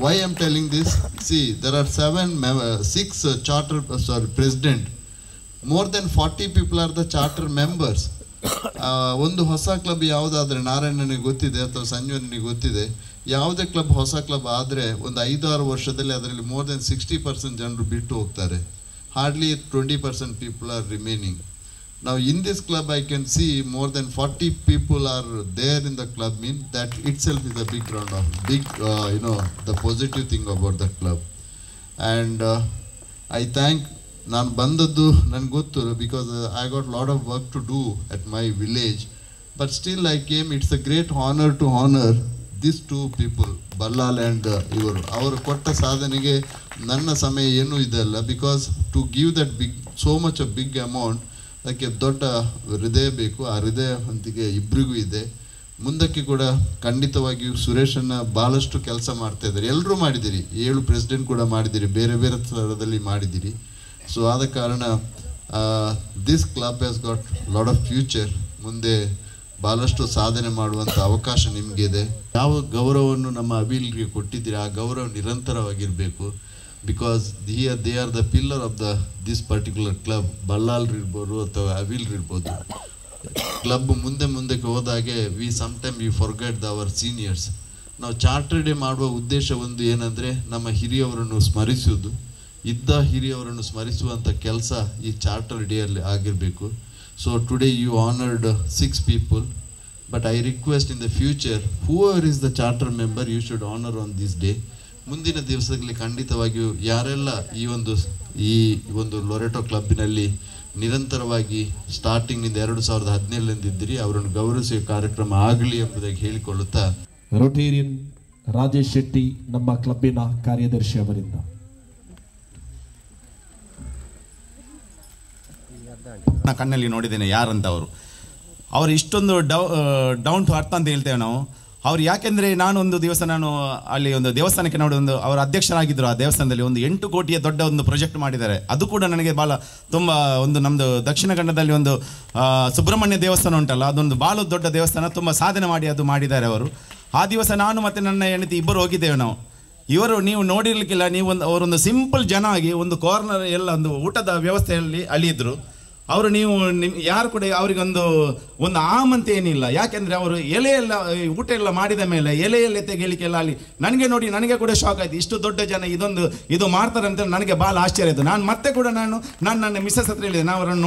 why I am telling this, see there are 6 charter president, more than 40 people are the charter members. ಒಂದು ಹೊಸ club ಯಾವುದಾದ್ರೆ, ನಾರಾಯಣನಿಗೆ ಗೊತ್ತಿದೆ ಅಥವಾ ಸಂಜೀವನಿಗೆ ಗೊತ್ತಿದೆ, ಯಾವುದೇ club ಹೊಸ club ಆದರೆ ಒಂದು 5-6 ವರ್ಷದಲ್ಲಿ ಅದರಲ್ಲಿ ಮೋರ್ ದೆನ್ 60% ಜನರು ಬಿಟ್ಟು ಹೋಗ್ತಾರೆ. Hardly 20% people are remaining. ನಾವು in this club I can see more than 40 people are there in the club. Mean that itself is a big round of big the positive thing about the club. And I thank, ನಾನು ಬಂದದ್ದು ನನಗೆ ಗೊತ್ತು because I got lot of work to do at my village, but still I came. It's a great honour to honour this two people, Ballal and ಇವರು. ಅವರು ಕೊಟ್ಟ ಸಾಧನೆಗೆ ನನ್ನ ಸಮಯ ಏನೂ ಇದಲ್ಲ, because to give that big so much a big amount, ಅದಕ್ಕೆ ದೊಡ್ಡ ಹೃದಯ ಬೇಕು. ಆ ಹೃದಯ ಹೊಂದಿಗೆ ಇಬ್ಬರಿಗೂ ಇದೆ. ಮುಂದಕ್ಕೆ ಕೂಡ ಖಂಡಿತವಾಗಿಯೂ ಸುರೇಶನ್ನ ಭಾಳಷ್ಟು ಕೆಲಸ ಮಾಡ್ತಾ ಇದ್ದಾರೆ. ಎಲ್ಲರೂ ಮಾಡಿದ್ದೀರಿ, 7 ಪ್ರೆಸಿಡೆಂಟ್ ಕೂಡ ಮಾಡಿದ್ದೀರಿ, ಬೇರೆ ಬೇರೆ ಥರದಲ್ಲಿ ಮಾಡಿದ್ದೀರಿ. ಸೊ ಆದ ಕಾರಣ this club has got lot of future. ಮುಂದೆ ಭಾಳಷ್ಟು ಸಾಧನೆ ಮಾಡುವಂಥ ಅವಕಾಶ ನಿಮಗಿದೆ. ಯಾವ ಗೌರವವನ್ನು ನಮ್ಮ ಅವಿಲ್ಗೆ ಕೊಟ್ಟಿದ್ದೀರಿ ಆ ಗೌರವ ನಿರಂತರವಾಗಿರಬೇಕು. Because they are the pillar of this particular club. Ballal ಇರ್ಬೋದು ಅಥವಾ ಅವಿಲ್ ಇರ್ಬೋದು. ಕ್ಲಬ್ ಮುಂದಕ್ಕೆ ಹೋದಾಗೆ we sometime we forget our seniors. ನಾವು ಚಾರ್ಟರ್ ಡೇ ಮಾಡುವ ಉದ್ದೇಶ ಒಂದು ಏನಂದರೆ ನಮ್ಮ ಹಿರಿಯವರನ್ನು ಸ್ಮರಿಸುವುದು. ಇದ್ದ ಹಿರಿಯವರನ್ನು ಸ್ಮರಿಸುವಂಥ ಕೆಲಸ ಈ ಚಾರ್ಟರ್ ಡೇಯಲ್ಲಿ ಆಗಿರಬೇಕು. So today you honoured 6 people, but I request in the future whoever is the charter member you should honour on this day. ಮುಂದಿನ ದಿವಸದಲ್ಲಿ ಖಂಡಿತವಾಗಿಯೂ ಯಾರೆಲ್ಲ ಈ ಒಂದು ಲೊರೆಟೋ ಕ್ಲಬ್ಬಿನಲ್ಲಿ ನಿರಂತರವಾಗಿ ಸ್ಟಾರ್ಟಿಂಗ್ನಿಂದ 2017 ಇದ್ದೀರಿ ಅವರನ್ನು ಗೌರವಿಸುವ ಕಾರ್ಯಕ್ರಮ ಆಗಲಿ ಎಂಬುದಾಗಿ ಹೇಳಿಕೊಳ್ಳುತ್ತಾ, ರೊಟೇರಿಯನ್ ರಾಜೇಶ್ ಶೆಟ್ಟಿ ನಮ್ಮ ಕ್ಲಬ್ಬಿನ ಕಾರ್ಯದರ್ಶಿ ಅವರಿಂದ ನಾನು ಕಣ್ಣಲ್ಲಿ ನೋಡಿದ್ದೇನೆ ಯಾರಂತ. ಅವರು ಇಷ್ಟೊಂದು ಡೌನ್ ಟು ಅರ್ಥ ಅಂತ ಹೇಳ್ತೇವೆ ನಾವು. ಅವ್ರು ಯಾಕೆಂದರೆ ನಾನು ಅಲ್ಲಿ ಒಂದು ದೇವಸ್ಥಾನಕ್ಕೆ ನೋಡಿ ಅವರ ಅಧ್ಯಕ್ಷರಾಗಿದ್ದರು. ಆ ದೇವಸ್ಥಾನದಲ್ಲಿ ಒಂದು 8 ಕೋಟಿಯ ದೊಡ್ಡ ಒಂದು ಪ್ರಾಜೆಕ್ಟ್ ಮಾಡಿದ್ದಾರೆ. ಅದು ಕೂಡ ನನಗೆ ಭಾಳ ತುಂಬ ನಮ್ಮದು ದಕ್ಷಿಣ ಕನ್ನಡದಲ್ಲಿ ಒಂದು ಸುಬ್ರಹ್ಮಣ್ಯ ದೇವಸ್ಥಾನ ಉಂಟಲ್ಲ, ಅದೊಂದು ಭಾಳ ದೊಡ್ಡ ದೇವಸ್ಥಾನ, ತುಂಬ ಸಾಧನೆ ಮಾಡಿ ಅದು ಮಾಡಿದ್ದಾರೆ ಅವರು. ಆ ದಿವಸ ನಾನು ಮತ್ತು ನನ್ನ ಹೆಂಡತಿ ಇಬ್ಬರು ಹೋಗಿದ್ದೇವೆ ನಾವು. ಇವರು ನೀವು ನೋಡಿರ್ಲಿಕ್ಕಿಲ್ಲ, ಅವರೊಂದು ಸಿಂಪಲ್ ಜನ ಆಗಿ ಒಂದು ಕಾರ್ನರ್ ಎಲ್ಲ ಒಂದು ಊಟದ ವ್ಯವಸ್ಥೆಯಲ್ಲಿ ಅಲ್ಲಿದ್ದರು. ಅವರು ನೀವು ಯಾರು ಕೂಡ ಅವರಿಗೊಂದು ಆಮಂತ ಏನಿಲ್ಲ. ಯಾಕೆಂದರೆ ಅವರು ಎಲೆಯೆಲ್ಲ ಊಟ ಎಲ್ಲ ಮಾಡಿದ ಮೇಲೆ ಎಲೆಯಲ್ಲೇ ತೆಗಿಲಿಕ್ಕೆಲ್ಲ ಅಲ್ಲಿ ನನಗೆ ನೋಡಿ ನನಗೆ ಕೂಡ ಶಾಕ್ ಆಯಿತು. ಇಷ್ಟು ದೊಡ್ಡ ಜನ ಇದು ಮಾಡ್ತಾರೆ ಅಂತ ನನಗೆ ಭಾಳ ಆಶ್ಚರ್ಯ ಆಯಿತು. ನಾನು ಮತ್ತೆ ಕೂಡ ನಾನು ನನ್ನ ಮಿಸ್ಸಸ್ ಹತ್ರ ಹೇಳಿದೆ, ನಾವು ಅವರನ್ನು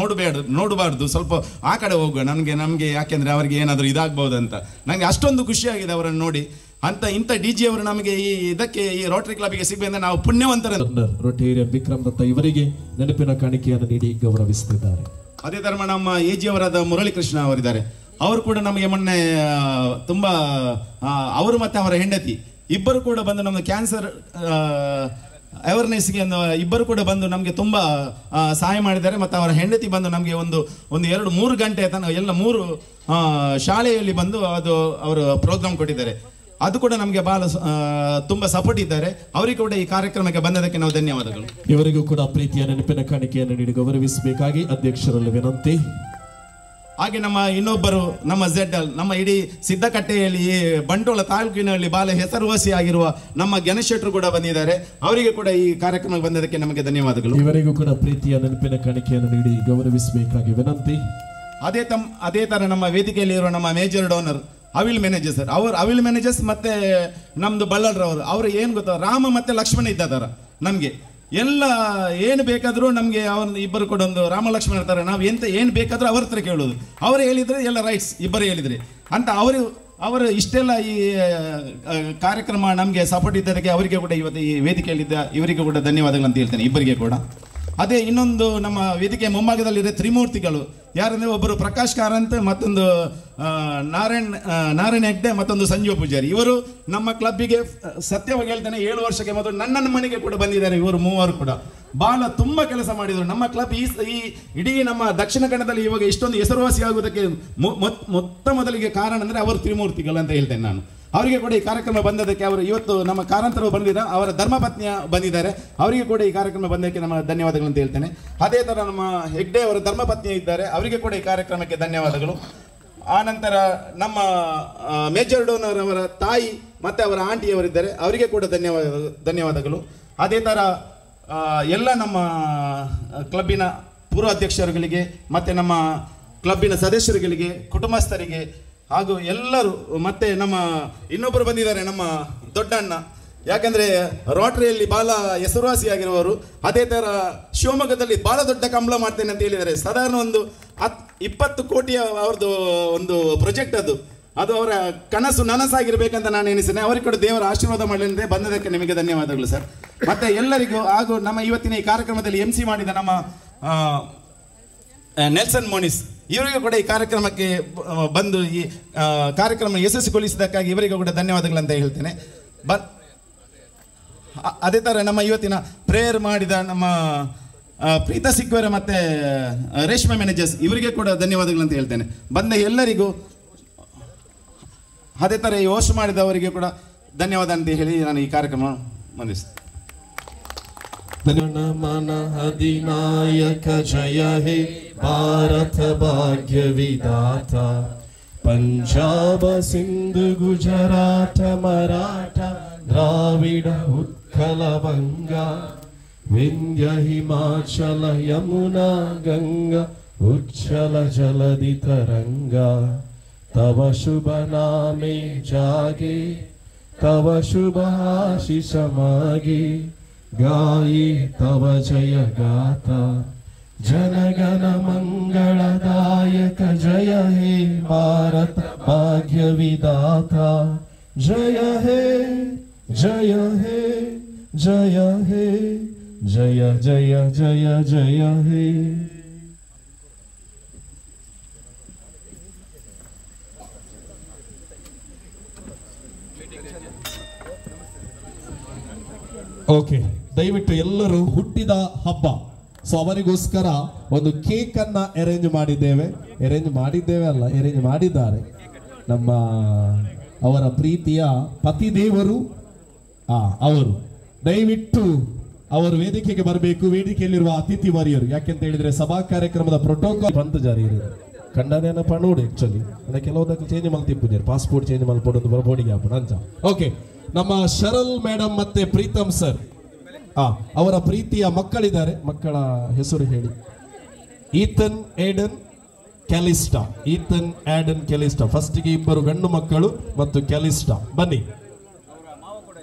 ನೋಡಬಾರ್ದು, ಸ್ವಲ್ಪ ಆ ಕಡೆ ಹೋಗುವ ನಮಗೆ ಯಾಕೆಂದರೆ ಅವರಿಗೆ ಏನಾದರೂ ಇದಾಗ್ಬೋದು ಅಂತ. ನನಗೆ ಅಷ್ಟೊಂದು ಖುಷಿಯಾಗಿದೆ ಅವರನ್ನು ನೋಡಿ. ಇಂಥ ಡಿ.ಜಿ ಅವರು ನಮಗೆ ಈ ರೋಟರಿ ಕ್ಲಬ್ಗೆ ಸಿಗಬೇಕಂದ್ರೆ ನಾವು ಪುಣ್ಯವಂತರ. ರೊಟೇರಿಯನ್ ವಿಕ್ರಮ್ ದತ್ತ ಇವರಿಗೆ ನೆನಪಿನ ಕಾಣಿಕೆಯನ್ನು ನೀಡಿ ಗೌರವಿಸುತ್ತಿದ್ದಾರೆ. ಅದೇ ತರ ನಮ್ಮ ಎ.ಜಿ ಅವರಾದ ಮುರಳೀಕೃಷ್ಣ ಅವರಿದ್ದಾರೆ. ಅವರು ಕೂಡ ನಮಗೆ ಮೊನ್ನೆ ತುಂಬಾ ಅವರು ಮತ್ತೆ ಅವರ ಹೆಂಡತಿ ಇಬ್ಬರು ಕೂಡ ಬಂದು ನಮ್ಮ ಕ್ಯಾನ್ಸರ್ ಅವೇರ್ನೆಸ್ಗೆ ಇಬ್ಬರು ಕೂಡ ಬಂದು ನಮಗೆ ತುಂಬ ಸಹಾಯ ಮಾಡಿದ್ದಾರೆ. ಮತ್ತು ಅವರ ಹೆಂಡತಿ ಬಂದು ನಮಗೆ ಒಂದು 2-3 ಗಂಟೆ ತನಕ ಎಲ್ಲ 3 ಶಾಲೆಯಲ್ಲಿ ಬಂದು ಅವರು ಪ್ರೋಗ್ರಾಮ್ ಕೊಟ್ಟಿದ್ದಾರೆ. ಅದು ಕೂಡ ನಮಗೆ ಬಹಳ ತುಂಬ ಸಪೋರ್ಟ್ ಇದ್ದಾರೆ. ಅವರಿಗೆ ಕೂಡ ಈ ಕಾರ್ಯಕ್ರಮಕ್ಕೆ ಬಂದದಕ್ಕೆ ನಾವು ಧನ್ಯವಾದಗಳು. ಇವರಿಗೂ ಕೂಡ ಪ್ರೀತಿಯ ನೆನಪಿನ ಕಾಣಿಕೆಯನ್ನು ನೀಡಿ ಗೌರವಿಸಬೇಕಾಗಿ ಅಧ್ಯಕ್ಷರಲ್ಲಿ ವಿನಂತಿ. ಹಾಗೆ ನಮ್ಮ ಇನ್ನೊಬ್ಬರು ನಮ್ಮ ZL ನಮ್ಮ ಇಡೀ ಸಿದ್ದಕಟ್ಟೆಯಲ್ಲಿ ಬಂಟ್ವಾಳ ತಾಲೂಕಿನಲ್ಲಿ ಬಹಳ ಹೆಸರುವಾಸಿಯಾಗಿರುವ ನಮ್ಮ ಗಣೇಶ್ ಶೆಟ್ಟರು ಕೂಡ ಬಂದಿದ್ದಾರೆ. ಅವರಿಗೆ ಕೂಡ ಈ ಕಾರ್ಯಕ್ರಮಕ್ಕೆ ಬಂದದಕ್ಕೆ ನಮಗೆ ಧನ್ಯವಾದಗಳು. ಇವರಿಗೂ ಕೂಡ ಪ್ರೀತಿಯ ನೆನಪಿನ ಕಾಣಿಕೆಯನ್ನು ನೀಡಿ ಗೌರವಿಸಬೇಕಾಗಿ ವಿನಂತಿ. ಅದೇ ತರ ನಮ್ಮ ವೇದಿಕೆಯಲ್ಲಿ ಇರುವ ನಮ್ಮ major donor evil manager sir, evil managers ಮತ್ತೆ ನಮ್ದು ಬಳ್ಳಾಳ್ರವರು, ಅವರು ಏನು ಗೊತ್ತಾ, ರಾಮ ಮತ್ತೆ ಲಕ್ಷ್ಮಣ ಇದ್ದಾರ. ನಮಗೆ ಎಲ್ಲ ಏನು ಬೇಕಾದರೂ ನಮಗೆ ಅವ್ರ ಇಬ್ಬರು ಕೂಡ ಒಂದು ರಾಮ ಲಕ್ಷ್ಮಣ ಇರ್ತಾರೆ. ನಾವು ಏನು ಬೇಕಾದರೂ ಅವ್ರ ಹತ್ರ ಕೇಳೋದು. ಅವರು ಹೇಳಿದರೆ ಎಲ್ಲ ರೈಟ್ಸ್, ಇಬ್ಬರು ಹೇಳಿದರೆ ಅಂತ ಅವರು ಇಷ್ಟೆಲ್ಲ ಈ ಕಾರ್ಯಕ್ರಮ ನಮಗೆ ಸಪೋರ್ಟ್ ಇದ್ದದಕ್ಕೆ ಅವರಿಗೆ ಕೂಡ ಇವತ್ತು ಈ ವೇದಿಕೆಯಲ್ಲಿದ್ದ ಇವರಿಗೆ ಕೂಡ ಧನ್ಯವಾದಗಳು ಅಂತ ಹೇಳ್ತೇನೆ, ಇಬ್ಬರಿಗೆ ಕೂಡ. ಅದೇ ಇನ್ನೊಂದು ನಮ್ಮ ವೇದಿಕೆ ಮುಂಭಾಗದಲ್ಲಿರೋ ತ್ರಿಮೂರ್ತಿಗಳು ಯಾರಂದರೆ ಒಬ್ಬರು ಪ್ರಕಾಶ್ ಕಾರಂತ್, ಮತ್ತೊಂದು ನಾರಾಯಣ ಹೆಗ್ಡೆ, ಮತ್ತೊಂದು ಸಂಜೀವ ಪೂಜಾರಿ. ಇವರು ನಮ್ಮ ಕ್ಲಬ್ಬಿಗೆ ಸತ್ಯವಾಗಿ ಹೇಳ್ತೇನೆ 7 ವರ್ಷಕ್ಕೆ ಮೊದಲು ನನ್ನ ಮನೆಗೆ ಕೂಡ ಬಂದಿದ್ದಾರೆ. ಇವರು ಮೂವರು ಕೂಡ ಬಹಳ ತುಂಬ ಕೆಲಸ ಮಾಡಿದರು. ನಮ್ಮ ಕ್ಲಬ್ ಈ ಇಡೀ ನಮ್ಮ ದಕ್ಷಿಣ ಕನ್ನಡದಲ್ಲಿ ಇವಾಗ ಇಷ್ಟೊಂದು ಹೆಸರುವಾಸಿ ಆಗುವುದಕ್ಕೆ ಮೊದಲಿಗೆ ಕಾರಣ ಅಂದರೆ ಅವರು ತ್ರಿಮೂರ್ತಿಗಳು ಅಂತ ಹೇಳ್ತೇನೆ ನಾನು. ಅವರಿಗೆ ಕೂಡ ಈ ಕಾರ್ಯಕ್ರಮ ಬಂದದಕ್ಕೆ ಅವರು ಇವತ್ತು ನಮ್ಮ ಕಾರಂತರು ಬಂದಿದ್ದ ಅವರ ಧರ್ಮಪತ್ನಿಯ ಬಂದಿದ್ದಾರೆ. ಅವರಿಗೆ ಕೂಡ ಈ ಕಾರ್ಯಕ್ರಮ ಬಂದಕ್ಕೆ ನಮ್ಮ ಧನ್ಯವಾದಗಳು ಅಂತ ಹೇಳ್ತೇನೆ. ಅದೇ ಥರ ನಮ್ಮ ಹೆಗ್ಡೆ ಅವರ ಧರ್ಮಪತ್ನಿ ಇದ್ದಾರೆ, ಅವರಿಗೆ ಕೂಡ ಈ ಕಾರ್ಯಕ್ರಮಕ್ಕೆ ಧನ್ಯವಾದಗಳು. ಆನಂತರ ನಮ್ಮ ಮೇಜರ್ ಡೋನರ್ ಅವರ ತಾಯಿ ಮತ್ತು ಅವರ ಆಂಟಿಯವರಿದ್ದಾರೆ, ಅವರಿಗೆ ಕೂಡ ಧನ್ಯವಾದಗಳು. ಅದೇ ಥರ ಎಲ್ಲ ನಮ್ಮ ಕ್ಲಬ್ಬಿನ ಪೂರ್ವ ಅಧ್ಯಕ್ಷರುಗಳಿಗೆ ಮತ್ತು ನಮ್ಮ ಕ್ಲಬ್ಬಿನ ಸದಸ್ಯರುಗಳಿಗೆ, ಕುಟುಂಬಸ್ಥರಿಗೆ ಹಾಗೂ ಎಲ್ಲರೂ, ಮತ್ತೆ ನಮ್ಮ ಇನ್ನೊಬ್ಬರು ಬಂದಿದ್ದಾರೆ ನಮ್ಮ ದೊಡ್ಡಣ್ಣ, ಯಾಕಂದರೆ ರೋಟರಿಯಲ್ಲಿ ಭಾಳ ಹೆಸರುವಾಸಿಯಾಗಿರುವವರು. ಅದೇ ಥರ ಶಿವಮೊಗ್ಗದಲ್ಲಿ ಭಾಳ ದೊಡ್ಡ ಕಂಬಳ ಮಾಡ್ತೇನೆ ಅಂತ ಹೇಳಿದ್ದಾರೆ. ಸಾಧಾರಣ ಒಂದು 20 ಕೋಟಿಯ ಅವ್ರದ್ದು ಒಂದು ಪ್ರಾಜೆಕ್ಟ್ ಅದು ಅವರ ಕನಸು ನನಸಾಗಿರ್ಬೇಕಂತ ನಾನು ಎನಿಸ್ತೇನೆ. ಅವರಿಗೆ ಕೂಡ ದೇವರ ಆಶೀರ್ವಾದ ಮಾಡಲಿದೆ. ಬಂದದಕ್ಕೆ ನಿಮಗೆ ಧನ್ಯವಾದಗಳು ಸರ್. ಮತ್ತು ಎಲ್ಲರಿಗೂ ಹಾಗೂ ನಮ್ಮ ಇವತ್ತಿನ ಈ ಕಾರ್ಯಕ್ರಮದಲ್ಲಿ MC ಮಾಡಿದ ನಮ್ಮ ನೆಲ್ಸನ್ ಮೋನಿಸ್, ಇವರಿಗೂ ಕೂಡ ಈ ಕಾರ್ಯಕ್ರಮಕ್ಕೆ ಬಂದು ಈ ಕಾರ್ಯಕ್ರಮ ಯಶಸ್ವಿಗೊಳಿಸಿದ್ದಕ್ಕಾಗಿ ಇವರಿಗೂ ಕೂಡ ಧನ್ಯವಾದಗಳಂತ ಹೇಳ್ತೇನೆ. ಅದೇ ಥರ ನಮ್ಮ ಇವತ್ತಿನ ಪ್ರೇಯರ್ ಮಾಡಿದ ನಮ್ಮ ಪ್ರೀತಾ ಸಿಕ್ವೇರ ಮತ್ತು ರೇಷ್ಮೆ ಮ್ಯಾನೇಜರ್ಸ್, ಇವರಿಗೆ ಕೂಡ ಧನ್ಯವಾದಗಳಂತ ಹೇಳ್ತೇನೆ. ಬಂದ ಎಲ್ಲರಿಗೂ ಅದೇ ಥರ ಈ ಹೋಸ್ಟ್ ಮಾಡಿದವರಿಗೆ ಕೂಡ ಧನ್ಯವಾದ ಅಂತ ಹೇಳಿ ನಾನು ಈ ಕಾರ್ಯಕ್ರಮ ಮಂದಿಸ್ತೇನೆ. मन अधिनायक जय हे भारत भाग्य विधाता, पंजाब सिंधु गुजरात मराठा द्राविड उत्कल बंगा, विंध्य हिमाचल यमुना गंगा उच्छल जलधि तरंगा, तव शुभ नामे जागे तव शुभ आशीष मागे, गाये तव जय गाथा, जनगण मंगलदायक जय हे भारत भाग्य विधाता, जय हे जय हे जय हे जय जय जय जय हे. ಓಕೆ, ದಯವಿಟ್ಟು ಎಲ್ಲರೂ ಹುಟ್ಟಿದ ಹಬ್ಬ, ಸೊ ಅವರಿಗೋಸ್ಕರ ಒಂದು ಕೇಕ್ ಅನ್ನ ಅರೇಂಜ್ ಮಾಡಿದ್ದಾರೆ ನಮ್ಮ ಅವರ ಪ್ರೀತಿಯ ಪತಿದೇವರು. ಅವರು ದಯವಿಟ್ಟು ಅವರು ವೇದಿಕೆಗೆ ಬರಬೇಕು. ವೇದಿಕೆಯಲ್ಲಿರುವ ಅತಿಥಿ ವರಿಯರು, ಯಾಕೆಂತ ಹೇಳಿದ್ರೆ ಸಭಾ ಕಾರ್ಯಕ್ರಮದ ಪ್ರೋಟೋಕಾಲ್ ಬಂತು ಜಾರಿ ಇರೋದು ಕಂಡನೇನ ಪಣೋಡು ಆಕ್ಚುಲಿ ಕೆಲವೊಂದಕ್ಕೆ ಚೇಂಜ್ ಮಲ್ತಿಪ್ಪುಜಾರು, ಪಾಸ್ಪೋರ್ಟ್ ಚೇಂಜ್ ಮಲ್ಪೋಡು ಒಂದು ಬರಬೋಡಿಗೆ ಹಾಪುಡು ಅಂಚ. ಓಕೆ, ನಮ್ಮ ಶರಲ್ ಮೇಡಮ್ ಮತ್ತೆ ಪ್ರೀತಮ್ ಸರ್ ಅವರ ಪ್ರೀತಿಯ ಮಕ್ಕಳಿದ್ದಾರೆ. ಮಕ್ಕಳ ಹೆಸರು ಹೇಳಿ. ಈತನ್ ಏಡನ್ ಕ್ಯಾಲಿಸ್ಟಾ. ಈತನ್ ಆಡನ್ ಕ್ಯಾಲಿಸ್ಟಾ. ಫಸ್ಟಿಗೆ ಇಬ್ಬರು ಗಂಡು ಮಕ್ಕಳು ಮತ್ತು ಕ್ಯಾಲಿಸ್ಟಾ. ಬನ್ನಿ.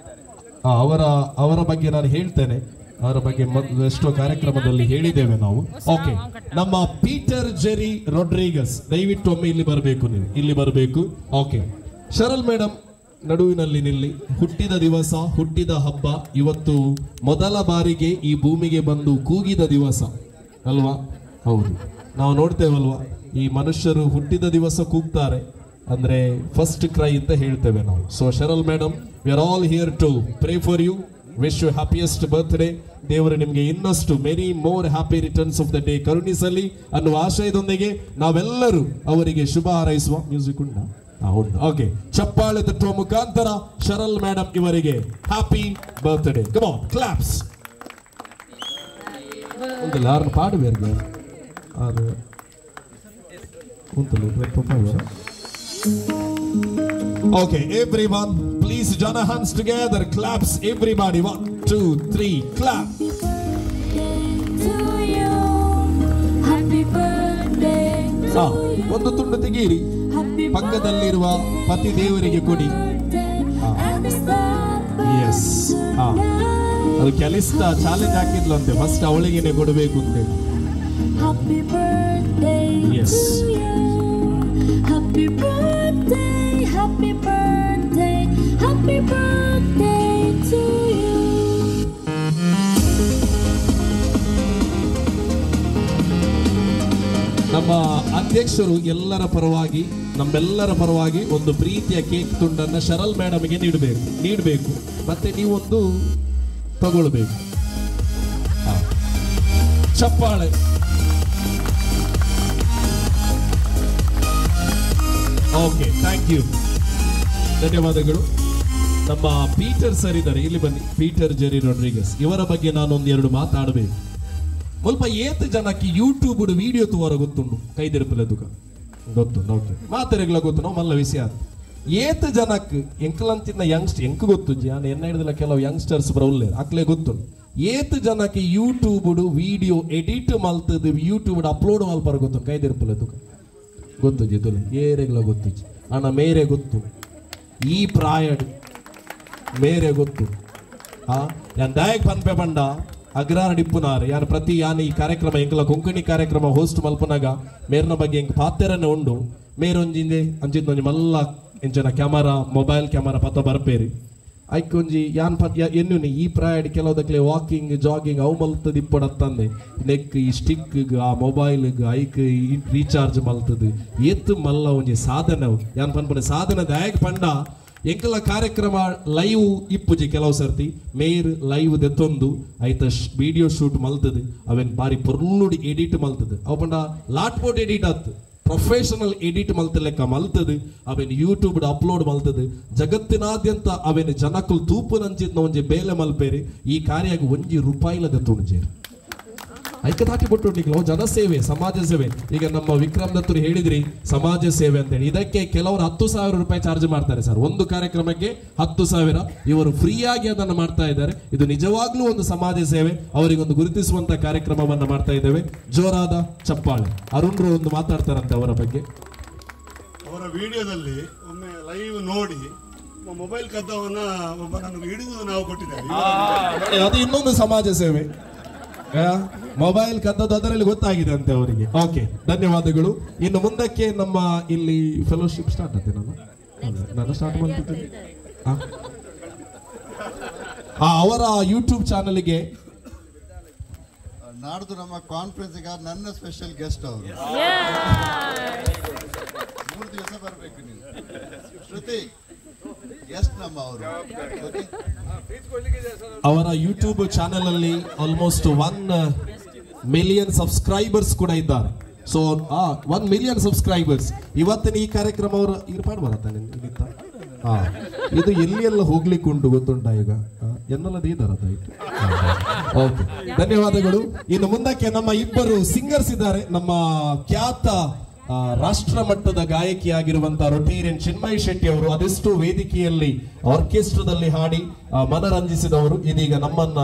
ಅವರ ಬಗ್ಗೆ ನಾನು ಹೇಳ್ತೇನೆ. ಅವರ ಬಗ್ಗೆ ಎಷ್ಟೋ ಕಾರ್ಯಕ್ರಮದಲ್ಲಿ ಹೇಳಿದ್ದೇವೆ ನಾವು. ಓಕೆ, ನಮ್ಮ ಪೀಟರ್ ಜೆರಿ ರೊಡ್ರಿಗಸ್, ದಯವಿಟ್ಟು ಒಮ್ಮೆ ಇಲ್ಲಿ ಬರಬೇಕು. ನೀವು ಇಲ್ಲಿ ಬರಬೇಕು. ಓಕೆ, ಶರಲ್ ಮೇಡಮ್ ನಡುವಿನಲ್ಲಿ ನಿಲ್ಲಿ. ಹುಟ್ಟಿದ ದಿವಸ, ಹುಟ್ಟಿದ ಹಬ್ಬ ಇವತ್ತು ಮೊದಲ ಬಾರಿಗೆ ಈ ಭೂಮಿಗೆ ಬಂದು ಕೂಗಿದ ದಿವಸ ಅಲ್ವಾ? ಹೌದು, ನಾವು ನೋಡ್ತೇವಲ್ವಾ, ಈ ಮನುಷ್ಯರು ಹುಟ್ಟಿದ ದಿವಸ ಕೂಗ್ತಾರೆ ಅಂದ್ರೆ ಫಸ್ಟ್ ಕ್ರೈ ಅಂತ ಹೇಳ್ತೇವೆ ನಾವು. So Sharal madam, we are all here to pray for you. Wish you happiest birthday. ದೇವರು ನಿಮಗೆ ಇನ್ನಷ್ಟು many more happy returns of the day ಕರುಣಿಸಲಿ ಅನ್ನುವ ಆಶಯದೊಂದಿಗೆ ನಾವೆಲ್ಲರೂ ಅವರಿಗೆ ಶುಭ ಹಾರೈಸುವ. ಮ್ಯೂಸಿಕ್ ಉಂಟಾ? ಉಂಟು. ಓಕೆ, ಚಪ್ಪಾಳೆ ತಟ್ಟುವ ಮುಖಾಂತರ ಶರಲ್ ಮೇಡಮ್ ಇವರಿಗೆ happy birthday. Come on, claps. ಉಂಟಲ್ಲ ಯಾರನ್ನು ಪಾಡಬೇಕು ಅದು ಉಂಟಲ್ಲ. Okay, everyone, please join our hands together. Claps, everybody. 1, 2, 3, clap. ಒಂದು ತುಂಡು ತೆಗೀರಿ, ಪಕ್ಕದಲ್ಲಿರುವ ಪತಿ ದೇವರಿಗೆ ಕೊಡಿ. ಎಸ್, ಅದು ಕ್ಯಾಲಿಸ್ಟಾ ಚಾಲೆಂಜ್ ಹಾಕಿದ್ಲು ಅಂತೆ, ಫಸ್ಟ್ ಅವಳಿಗೇನೆ ಕೊಡಬೇಕು ಅಂತೇಳಿ. Yes, happy birthday, happy birthday, happy birthday to you. ನಮ್ಮ ಅಧ್ಯಕ್ಷರು ಎಲ್ಲರ ಪರವಾಗಿ, ನಮ್ಮೆಲ್ಲರ ಪರವಾಗಿ ಒಂದು ಪ್ರೀತಿಯ ಕೇಕ್ ತುಂಡನ್ನು ಶರಲ್ ಮೇಡಮ್ಗೆ ನೀಡಬೇಕು. ಮತ್ತೆ ನೀವೊಂದು ತಗೊಳ್ಬೇಕು. ಚಪ್ಪಾಳೆ. ಓಕೆ, ಥ್ಯಾಂಕ್ ಯು, ಧನ್ಯವಾದಗಳು. ನಮ್ಮ ಪೀಟರ್ ಸರ್ ಇದ್ದಾರೆ, ಇಲ್ಲಿ ಬನ್ನಿ. ಪೀಟರ್ ಜೆರಿ ರೊಡ್ರಿಗಸ್, ಇವರ ಬಗ್ಗೆ ನಾನು ಒಂದೆರಡು ಮಾತಾಡಬೇಕು. ಸ್ವಲ್ಪ ಏತ್ ಜನಕ್ಕೆ ಯೂಟ್ಯೂಬ್ ವಿಡಿಯೋ ತೋರ ಗೊತ್ತುಂಡು, ಕೈದಿರಪಲೆ ಗೊತ್ತುಂಡು. ಓಕೆ, ಮಾತಾಡಗಳ ಗೊತ್ತು ನಾವು ಮಲ್ಲ ವಿಷಯ. ಏತ್ ಜನಕ್ಕೆ ಎಂಕಲಂತಿನ ಯಂಗ್ಸ್ಟರ್ ಎಂಕ್ ಗೊತ್ತು, ನಾನು ಎನ್ನ ಹಿಡಿದಿಲ್ಲ, ಕೆಲವು ಯಂಗ್ಸ್ಟರ್ಸ್ ಬರಲ್ಲ ಅಕ್ಲೆ ಗೊತ್ತುಂಡು. ಏತ್ ಜನಕ್ಕೆ ಯೂಟ್ಯೂಬ್ ವಿಡಿಯೋ ಎಡಿಟ್ ಮಲ್ತದ್ದು, ಯೂಟ್ಯೂಬ್ ಅಪ್ಲೋಡ್ ಮಲ್ಪರ ಗೊತ್ತು, ಕೈದಿರಪಲೆ ಗೊತ್ತು ಜಿದುಲೆ ಏರೆಗ್ಲ ಗೊತ್ತು ಅಣ್ಣ, ಮೇರೆ ಗೊತ್ತು, ಈ ಪ್ರಾಯಡ್ ಮೇರೆ ಗೊತ್ತು. ಯಾನ್ ದಾಯಕ್ ಪನ್ಪೆ ಬಂಡ ಅಗ್ರಾರ ಡಿಪ್ಪುನಾರೆ ಯಾನ್ ಪ್ರತಿ ಯಾನ್ ಈ ಕಾರ್ಯಕ್ರಮ ಎಂಕಲ ಕೊಂಕಣಿ ಕಾರ್ಯಕ್ರಮ ಹೋಸ್ಟ್ ಮಲ್ಪನಾಗ ಮೇರ್ನ ಬಗ್ಗೆ ಎಂಕ್ ಪಾತೆರನೆ ಉಂಡು. ಮೇರೊಂಜಿಂದೆ ಅಂಚಿಂದೊಂಜಿ ಮಲ್ಲ ಎಂಚನ ಕ್ಯಾಮರಾ, ಮೊಬೈಲ್ ಕ್ಯಾಮರಾ ಪತ್ತ ಬರ್ಪೇರಿ ಐಕೊಂಜಿ ಯಾನ್ ಎನ್ನು ಈ ಪ್ರಾಯಡ್ ಕೆಲವುದಕ್ಲೆ ವಾಕಿಂಗ್ ಜಾಗಿಂಗ್ ಅವು ಮಲ್ತದ ಇಪ್ಪಡತ್ತಂದೆ ನೆಕ್ ಈ ಸ್ಟಿಕ್ ಆ ಮೊಬೈಲ್ ಐಕ್ ರೀಚಾರ್ಜ್ ಮಲ್ತದ ಎತ್ತು ಮಲ್ಲ ಒಂಜಿ ಸಾಧನ ಯಾನ್ ಪನ್ಪನೆ ಸಾಧನ ದಾಯಕ್ ಪಂಡ ಎಂಕಲ ಕಾರ್ಯಕ್ರಮ ಲೈವ್ ಇಪ್ಪುಜಿ ಕೆಲವು ಸರ್ತಿ ಮೇರ್ ಲೈವ್ ದೆತ್ತೊಂದು ಐತ ವಿಡಿಯೋ ಶೂಟ್ ಮಲ್ತದ ಅವೆನ್ ಬಾರಿ ಪೊರ್ಲುಡಿ ಎಡಿಟ್ ಮಲ್ತದ ಅವು ಪಂಡ ಲಾಟ್ಪೋಟ್ ಎಡಿಟ್ ಆತ್ ಪ್ರೊಫೆಷನಲ್ ಎಡಿಟ್ ಮಲ್ತ ಲೆಕ್ಕ ಮಲ್ತದೆ ಅವೇನ್ ಯೂಟ್ಯೂಬ್ ಅಪ್ಲೋಡ್ ಮಲ್ತದೆ. ಜಗತ್ತಿನಾದ್ಯಂತ ಅವೇನ್ ಜನಕ್ಕಲು ತೂಪು ನಂಚಿದ್ನ ಒಂಜಿ ಬೇಲೆ ಮಲ್ಪೇರಿ ಈ ಕಾರ್ಯ ₹1 ತುಣಜೇರಿ ಐಕ ದಾಟಿ ಬಿಟ್ಟು ಜನಸೇವೆ, ಸಮಾಜ ಸೇವೆ. ಈಗ ನಮ್ಮ ವಿಕ್ರಮ್ ದತ್ತರು ಹೇಳಿದ್ರಿ ಸಮಾಜ ಸೇವೆ ಅಂತೇಳಿ, ಇದಕ್ಕೆ ಕೆಲವರು ₹10,000 ಚಾರ್ಜ್ ಮಾಡ್ತಾರೆ ಸರ್. ಒಂದು ಕಾರ್ಯಕ್ರಮಕ್ಕೆ 10,000 ಇವರು ಫ್ರೀಯಾಗಿ ಅದನ್ನು ಮಾಡ್ತಾ ಇದ್ದಾರೆ. ಇದು ನಿಜವಾಗ್ಲೂ ಒಂದು ಸಮಾಜ ಸೇವೆ, ಅವರಿಗೊಂದು ಗುರುತಿಸುವಂತ ಕಾರ್ಯಕ್ರಮವನ್ನು ಮಾಡ್ತಾ ಇದ್ದೇವೆ. ಜೋರಾದ ಚಪ್ಪಾಳೆ. ಅರುಣ್ರು ಒಂದು ಮಾತಾಡ್ತಾರಂತೆ ಅವರ ಬಗ್ಗೆ. ಅವರ ವಿಡಿಯೋದಲ್ಲಿ ಒಮ್ಮೆ ಲೈವ್ ನೋಡಿ ಮೊಬೈಲ್ ಕದ್ದವನ್ನ ಒಬ್ಬನನ್ನು ಹಿಡಿದು ನಾವು ಕೊಟ್ಟಿದ್ದೇವೆ. ಅದು ಇನ್ನೊಂದು ಸಮಾಜ ಸೇವೆ. ಮೊಬೈಲ್ ಕದ್ದದ್ದು ಅದರಲ್ಲಿ ಗೊತ್ತಾಗಿದೆ ಅಂತೆ ಅವರಿಗೆ. ಓಕೆ, ಧನ್ಯವಾದಗಳು. ಇನ್ನು ಮುಂದಕ್ಕೆ ನಮ್ಮ ಇಲ್ಲಿ ಫೆಲೋಶಿಪ್ ಸ್ಟಾರ್ಟ್ ಆಗುತ್ತೆ. ನಾನು ಸ್ಟಾರ್ಟ್ ಮಾಡ್ತಿದ್ದೀನಿ. ಅವರ ಯೂಟ್ಯೂಬ್ ಚಾನಲ್ಗೆ ನಾಡ್ದು ನಮ್ಮ ಕಾನ್ಫರೆನ್ಸ್ ನನ್ನ ಸ್ಪೆಷಲ್ ಗೆಸ್ಟ್ ಅವರು 3 ದಿವಸ ಬರಬೇಕು ನೀವು. ಶ್ರುತಿ ಗೆಸ್ಟ್ ನಮ್ಮ ಅವರು. ಅವರ ಯೂಟ್ಯೂಬ್ ಚಾನೆಲ್ ಅಲ್ಲಿ ಆಲ್ಮೋಸ್ಟ್ 1 ಮಿಲಿಯನ್ ಸಬ್ಸ್ಕ್ರೈಬರ್ಸ್ ಕೂಡ ಇದ್ದಾರೆ. So 1 million subscribers. ಇವತ್ತಿನ ಈ ಕಾರ್ಯಕ್ರಮ ಅವರು ಇರ್ಪಾಡು ಬರತ್ತಾನೆ. ಇದು ಎಲ್ಲಿ ಎಲ್ಲ ಹೋಗ್ಲಿಕ್ಕೆ ಉಂಟು ಗೊತ್ತುಂಟ ಈಗ ಎನ್ನಲ್ಲದ ಇದಾರೆ. ಓಕೆ, ಧನ್ಯವಾದಗಳು. ಇನ್ನು ಮುಂದಕ್ಕೆ ನಮ್ಮ ಇಬ್ಬರು ಸಿಂಗರ್ಸ್ ಇದ್ದಾರೆ. ನಮ್ಮ ಖ್ಯಾತ ರಾಷ್ಟ್ರ ಮಟ್ಟದ ಗಾಯಕಿಯಾಗಿರುವಂತಹ ರೊಟೇರಿಯನ್ ಚಿನ್ಮಯಿ ಶೆಟ್ಟಿ ಅವರು ಅದೆಷ್ಟು ವೇದಿಕೆಯಲ್ಲಿ ಆರ್ಕೆಸ್ಟ್ರಾದಲ್ಲಿ ಹಾಡಿ ಮನರಂಜಿಸಿದವರು ಇದೀಗ ನಮ್ಮನ್ನ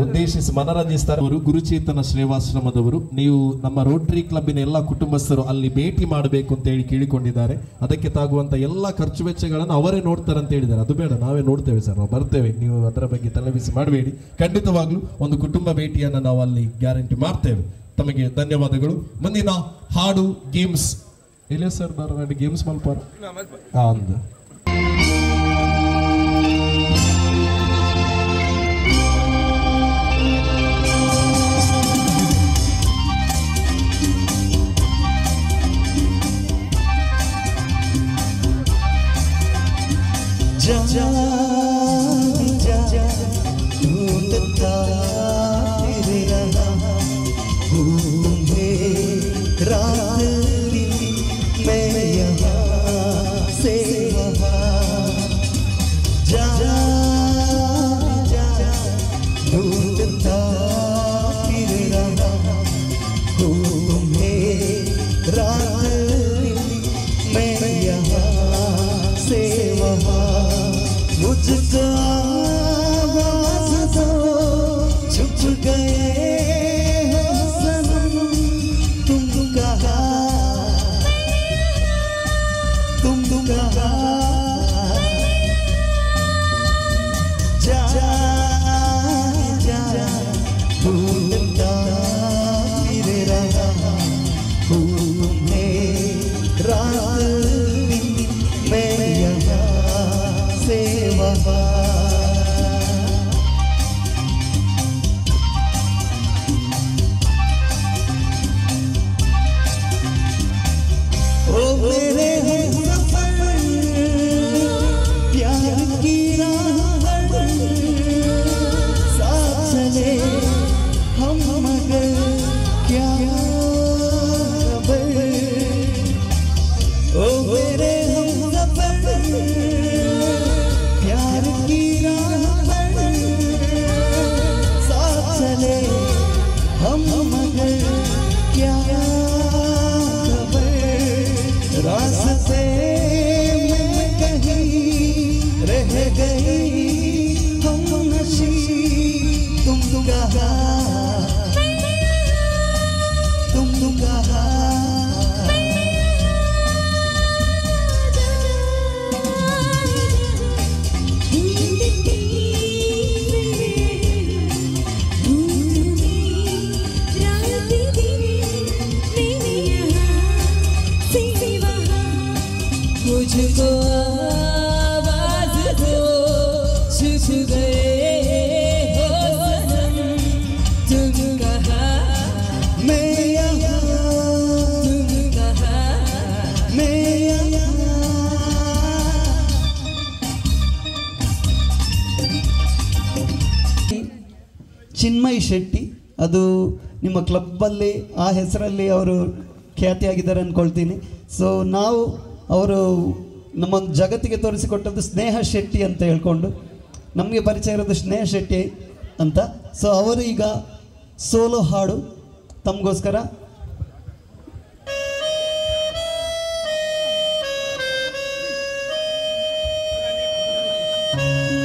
ಉದ್ದೇಶಿಸಿ ಮನರಂಜಿಸ್ತಾರೆ. ಅವರು ಗುರುಚೇತನ ಶ್ರೇವಾಶ್ರಮದವರು. ನೀವು ನಮ್ಮ ರೋಟರಿ ಕ್ಲಬ್ಬಿನ ಎಲ್ಲ ಕುಟುಂಬಸ್ಥರು ಅಲ್ಲಿ ಭೇಟಿ ಮಾಡಬೇಕು ಅಂತ ಹೇಳಿ ಕೇಳಿಕೊಂಡಿದ್ದಾರೆ. ಅದಕ್ಕೆ ತಾಗುವಂತ ಎಲ್ಲ ಖರ್ಚು ವೆಚ್ಚಗಳನ್ನು ಅವರೇ ನೋಡ್ತಾರೆ ಅಂತ ಹೇಳಿದ್ದಾರೆ. ಅದು ಬೇಡ, ನಾವೇ ನೋಡ್ತೇವೆ ಸರ್, ನಾವು ಬರ್ತೇವೆ, ನೀವು ಅದರ ಬಗ್ಗೆ ತಲೆಬಿಸಿ ಮಾಡಬೇಡಿ. ಖಂಡಿತವಾಗ್ಲೂ ಒಂದು ಕುಟುಂಬ ಭೇಟಿಯನ್ನು ನಾವು ಅಲ್ಲಿ ಗ್ಯಾರಂಟಿ ಮಾಡ್ತೇವೆ. ತಮಗೆ ಧನ್ಯವಾದಗಳು. ಮುಂದಿನ ಹಾಡು ಗೇಮ್ಸ್ ಇಲ್ಲ ಸರ್, ಗೇಮ್ಸ್ ಮಲ್ಪಾರ ಅಂದ ಚಿನ್ಮಯಿ ಶೆಟ್ಟಿ, ಅದು ನಿಮ್ಮ ಕ್ಲಬ್ಬಲ್ಲಿ ಆ ಹೆಸರಲ್ಲಿ ಅವರು ಖ್ಯಾತಿಯಾಗಿದ್ದಾರೆ ಅಂದ್ಕೊಳ್ತೀನಿ. ಸೊ ನಾವು ಅವರು ನಮ್ಮ ಜಗತ್ತಿಗೆ ತೋರಿಸಿಕೊಟ್ಟದ್ದು ಸ್ನೇಹ ಶೆಟ್ಟಿ ಅಂತ ಹೇಳ್ಕೊಂಡು, ನಮಗೆ ಪರಿಚಯ ಇರೋದು ಸ್ನೇಹ ಶೆಟ್ಟಿ ಅಂತ. ಸೊ ಅವರು ಈಗ ಸೋಲೋ ಹಾಡು ತಮಗೋಸ್ಕರ. Thank you.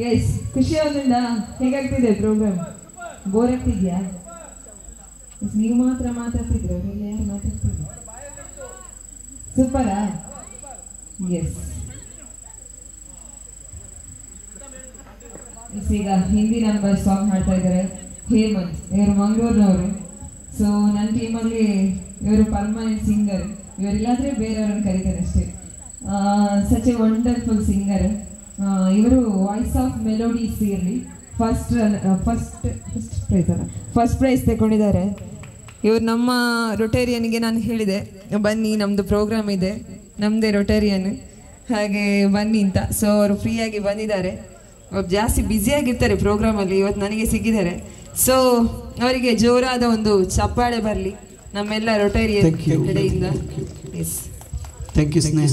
ಎಸ್ ಖುಷಿ ಆಗೋದ್ರಿಂದ ಹೇಗಾಗ್ತಿದೆ ಪ್ರೋಗ್ರಾಮ್? ಬೋರ್ ಆಗ್ತಿದ್ಯಾ? ನೀವು ಮಾತ್ರ ಮಾತಾಡ್ತಿದ್ರು, ಇಲ್ಲಿ ಯಾರು ಮಾತಾಡ್ತಿದ್ರು? ಸೂಪರಾ? ಎಸ್. ಈಗ ಹಿಂದಿ ನಂಬರ್ ಸಾಂಗ್ ಹಾಡ್ತಾ ಇದ್ದಾರೆ ಹೇಮಂತ್, ಇವರು ಮಂಗಳೂರಿನವರು. ಸೊ ನನ್ನ ಟೀಮಲ್ಲಿ ಇವರು ಪರ್ಮನೆಂಟ್ ಸಿಂಗರ್, ಇವರಿಲ್ಲಾದ್ರೆ ಬೇರೆಯವ್ರನ್ನ ಕರೀತಾರೆ ಅಷ್ಟೇ. Such A wonderful singer. ಇವರು ವಾಯ್ಸ್ ಆಫ್ ಮೆಲೋಡೀಸ್ ಇರಲಿ ಫಸ್ಟ್ ಪ್ರೈಸ್ ತಗೊಂಡಿದ್ದಾರೆ. ಇವರು ನಮ್ಮ ರೊಟೇರಿಯನ್ಗೆ ನಾನು ಹೇಳಿದೆ ಬನ್ನಿ ನಮ್ಮದು ಪ್ರೋಗ್ರಾಮ್ ಇದೆ, ನಮ್ಮದೇ ರೊಟೇರಿಯನ್, ಹಾಗೆ ಬನ್ನಿ ಅಂತ. ಸೊ ಅವರು ಫ್ರೀಯಾಗಿ ಬಂದಿದ್ದಾರೆ. ಅವ್ರು ಜಾಸ್ತಿ ಬ್ಯುಸಿಯಾಗಿರ್ತಾರೆ ಪ್ರೋಗ್ರಾಮಲ್ಲಿ, ಇವತ್ತು ನನಗೆ ಸಿಕ್ಕಿದ್ದಾರೆ. ಸೊ ಅವರಿಗೆ ಜೋರಾದ ಒಂದು ಚಪ್ಪಾಳೆ ಬರಲಿ ನಮ್ಮೆಲ್ಲ ರೊಟೇರಿಯನ್ ಕಡೆಯಿಂದ. Yes, thank you Sneha.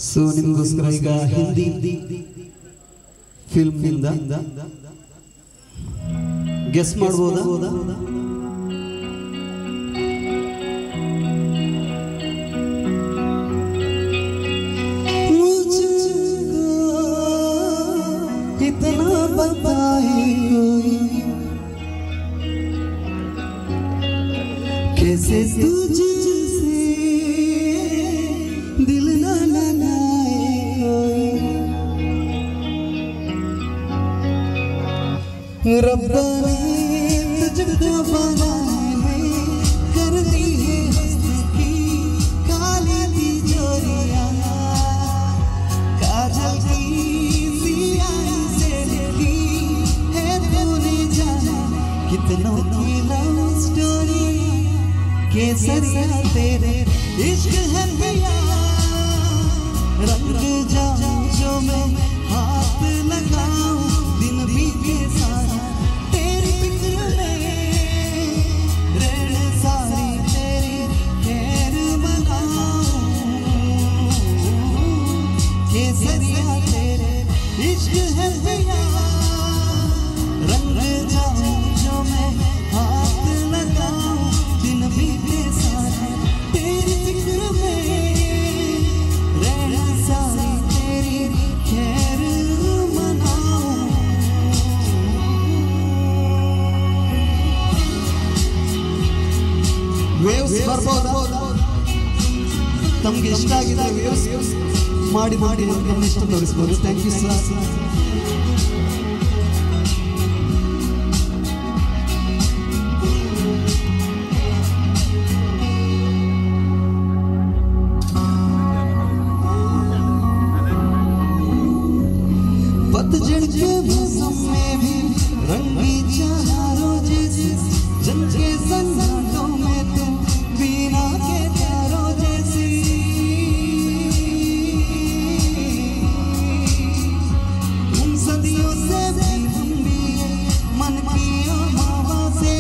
So ನಿಮಗೋಸ್ಕರ ಈಗ ಹಿಂದಿ ಫಿಲ್ಮ್ನಿಂದ ಗೆಸ್ ಮಾಡ್ಬೋದಾ? इतना बताए कैसे तुझसे दिल ना लगाए रब्बा ने तुझको बनाने कर दी है हुस्न की काली तिजोरियां, काजल की सियाही से लिखी है तूने जाना कितनों की लव स्टोरी, केसरिया तेरे इश्क है पिया, रंग जाऊं जो मैं हाथ लगाऊं दिन बीते सारा तेरी फिक्र में, रहन सारी तेरी खैर मनाऊं, केसरिया तेरे इश्क है पिया, रंग जाऊं जो मैं हाथ लगाऊं दिन बीते सारा तेरी फिक्र में, रहन सारी तेरी खैर मनाऊं. ವೇವ್ಸ್ ಬರ್ಬೋದಾ? ತಮಗೆ ಇಷ್ಟ ಆಗಿದೆ ವೇವ್ಸ್ ಮಾಡಿ ಮಾಡಿ ನಮ್ಮ ಇಷ್ಟ ತೋರಿಸ್ಬೋದು. Thank you sir. पतझड़ के मौसम में भी रंगी चारों जैसे जल के सन्नाटों में तुम बीना के तारों जैसी, उन से भी हम भी मन की हवा से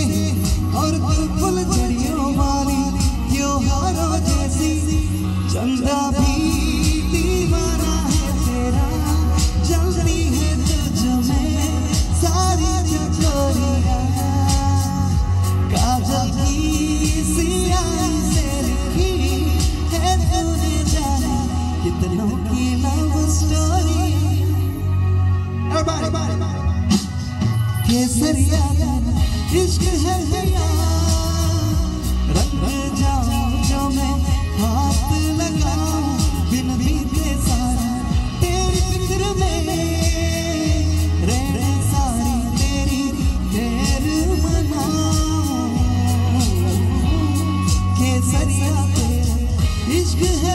और फुलझड़ियों वाली त्योहारों जैसी चंदा भी दीवाना है तेरा जल्दी है तुझ में सारी चकोरियां काजल की सियाही से लिखी है तूने जाना कितनों की लव स्टोरी केसरिया इश्क है दिया रंग जाऊं जो मैं हाथ लगाऊं बिन बीते सारा तेरी फिक्र में रहने सारी तेरी खैर मनाऊं केसरिया तेरा इश्क है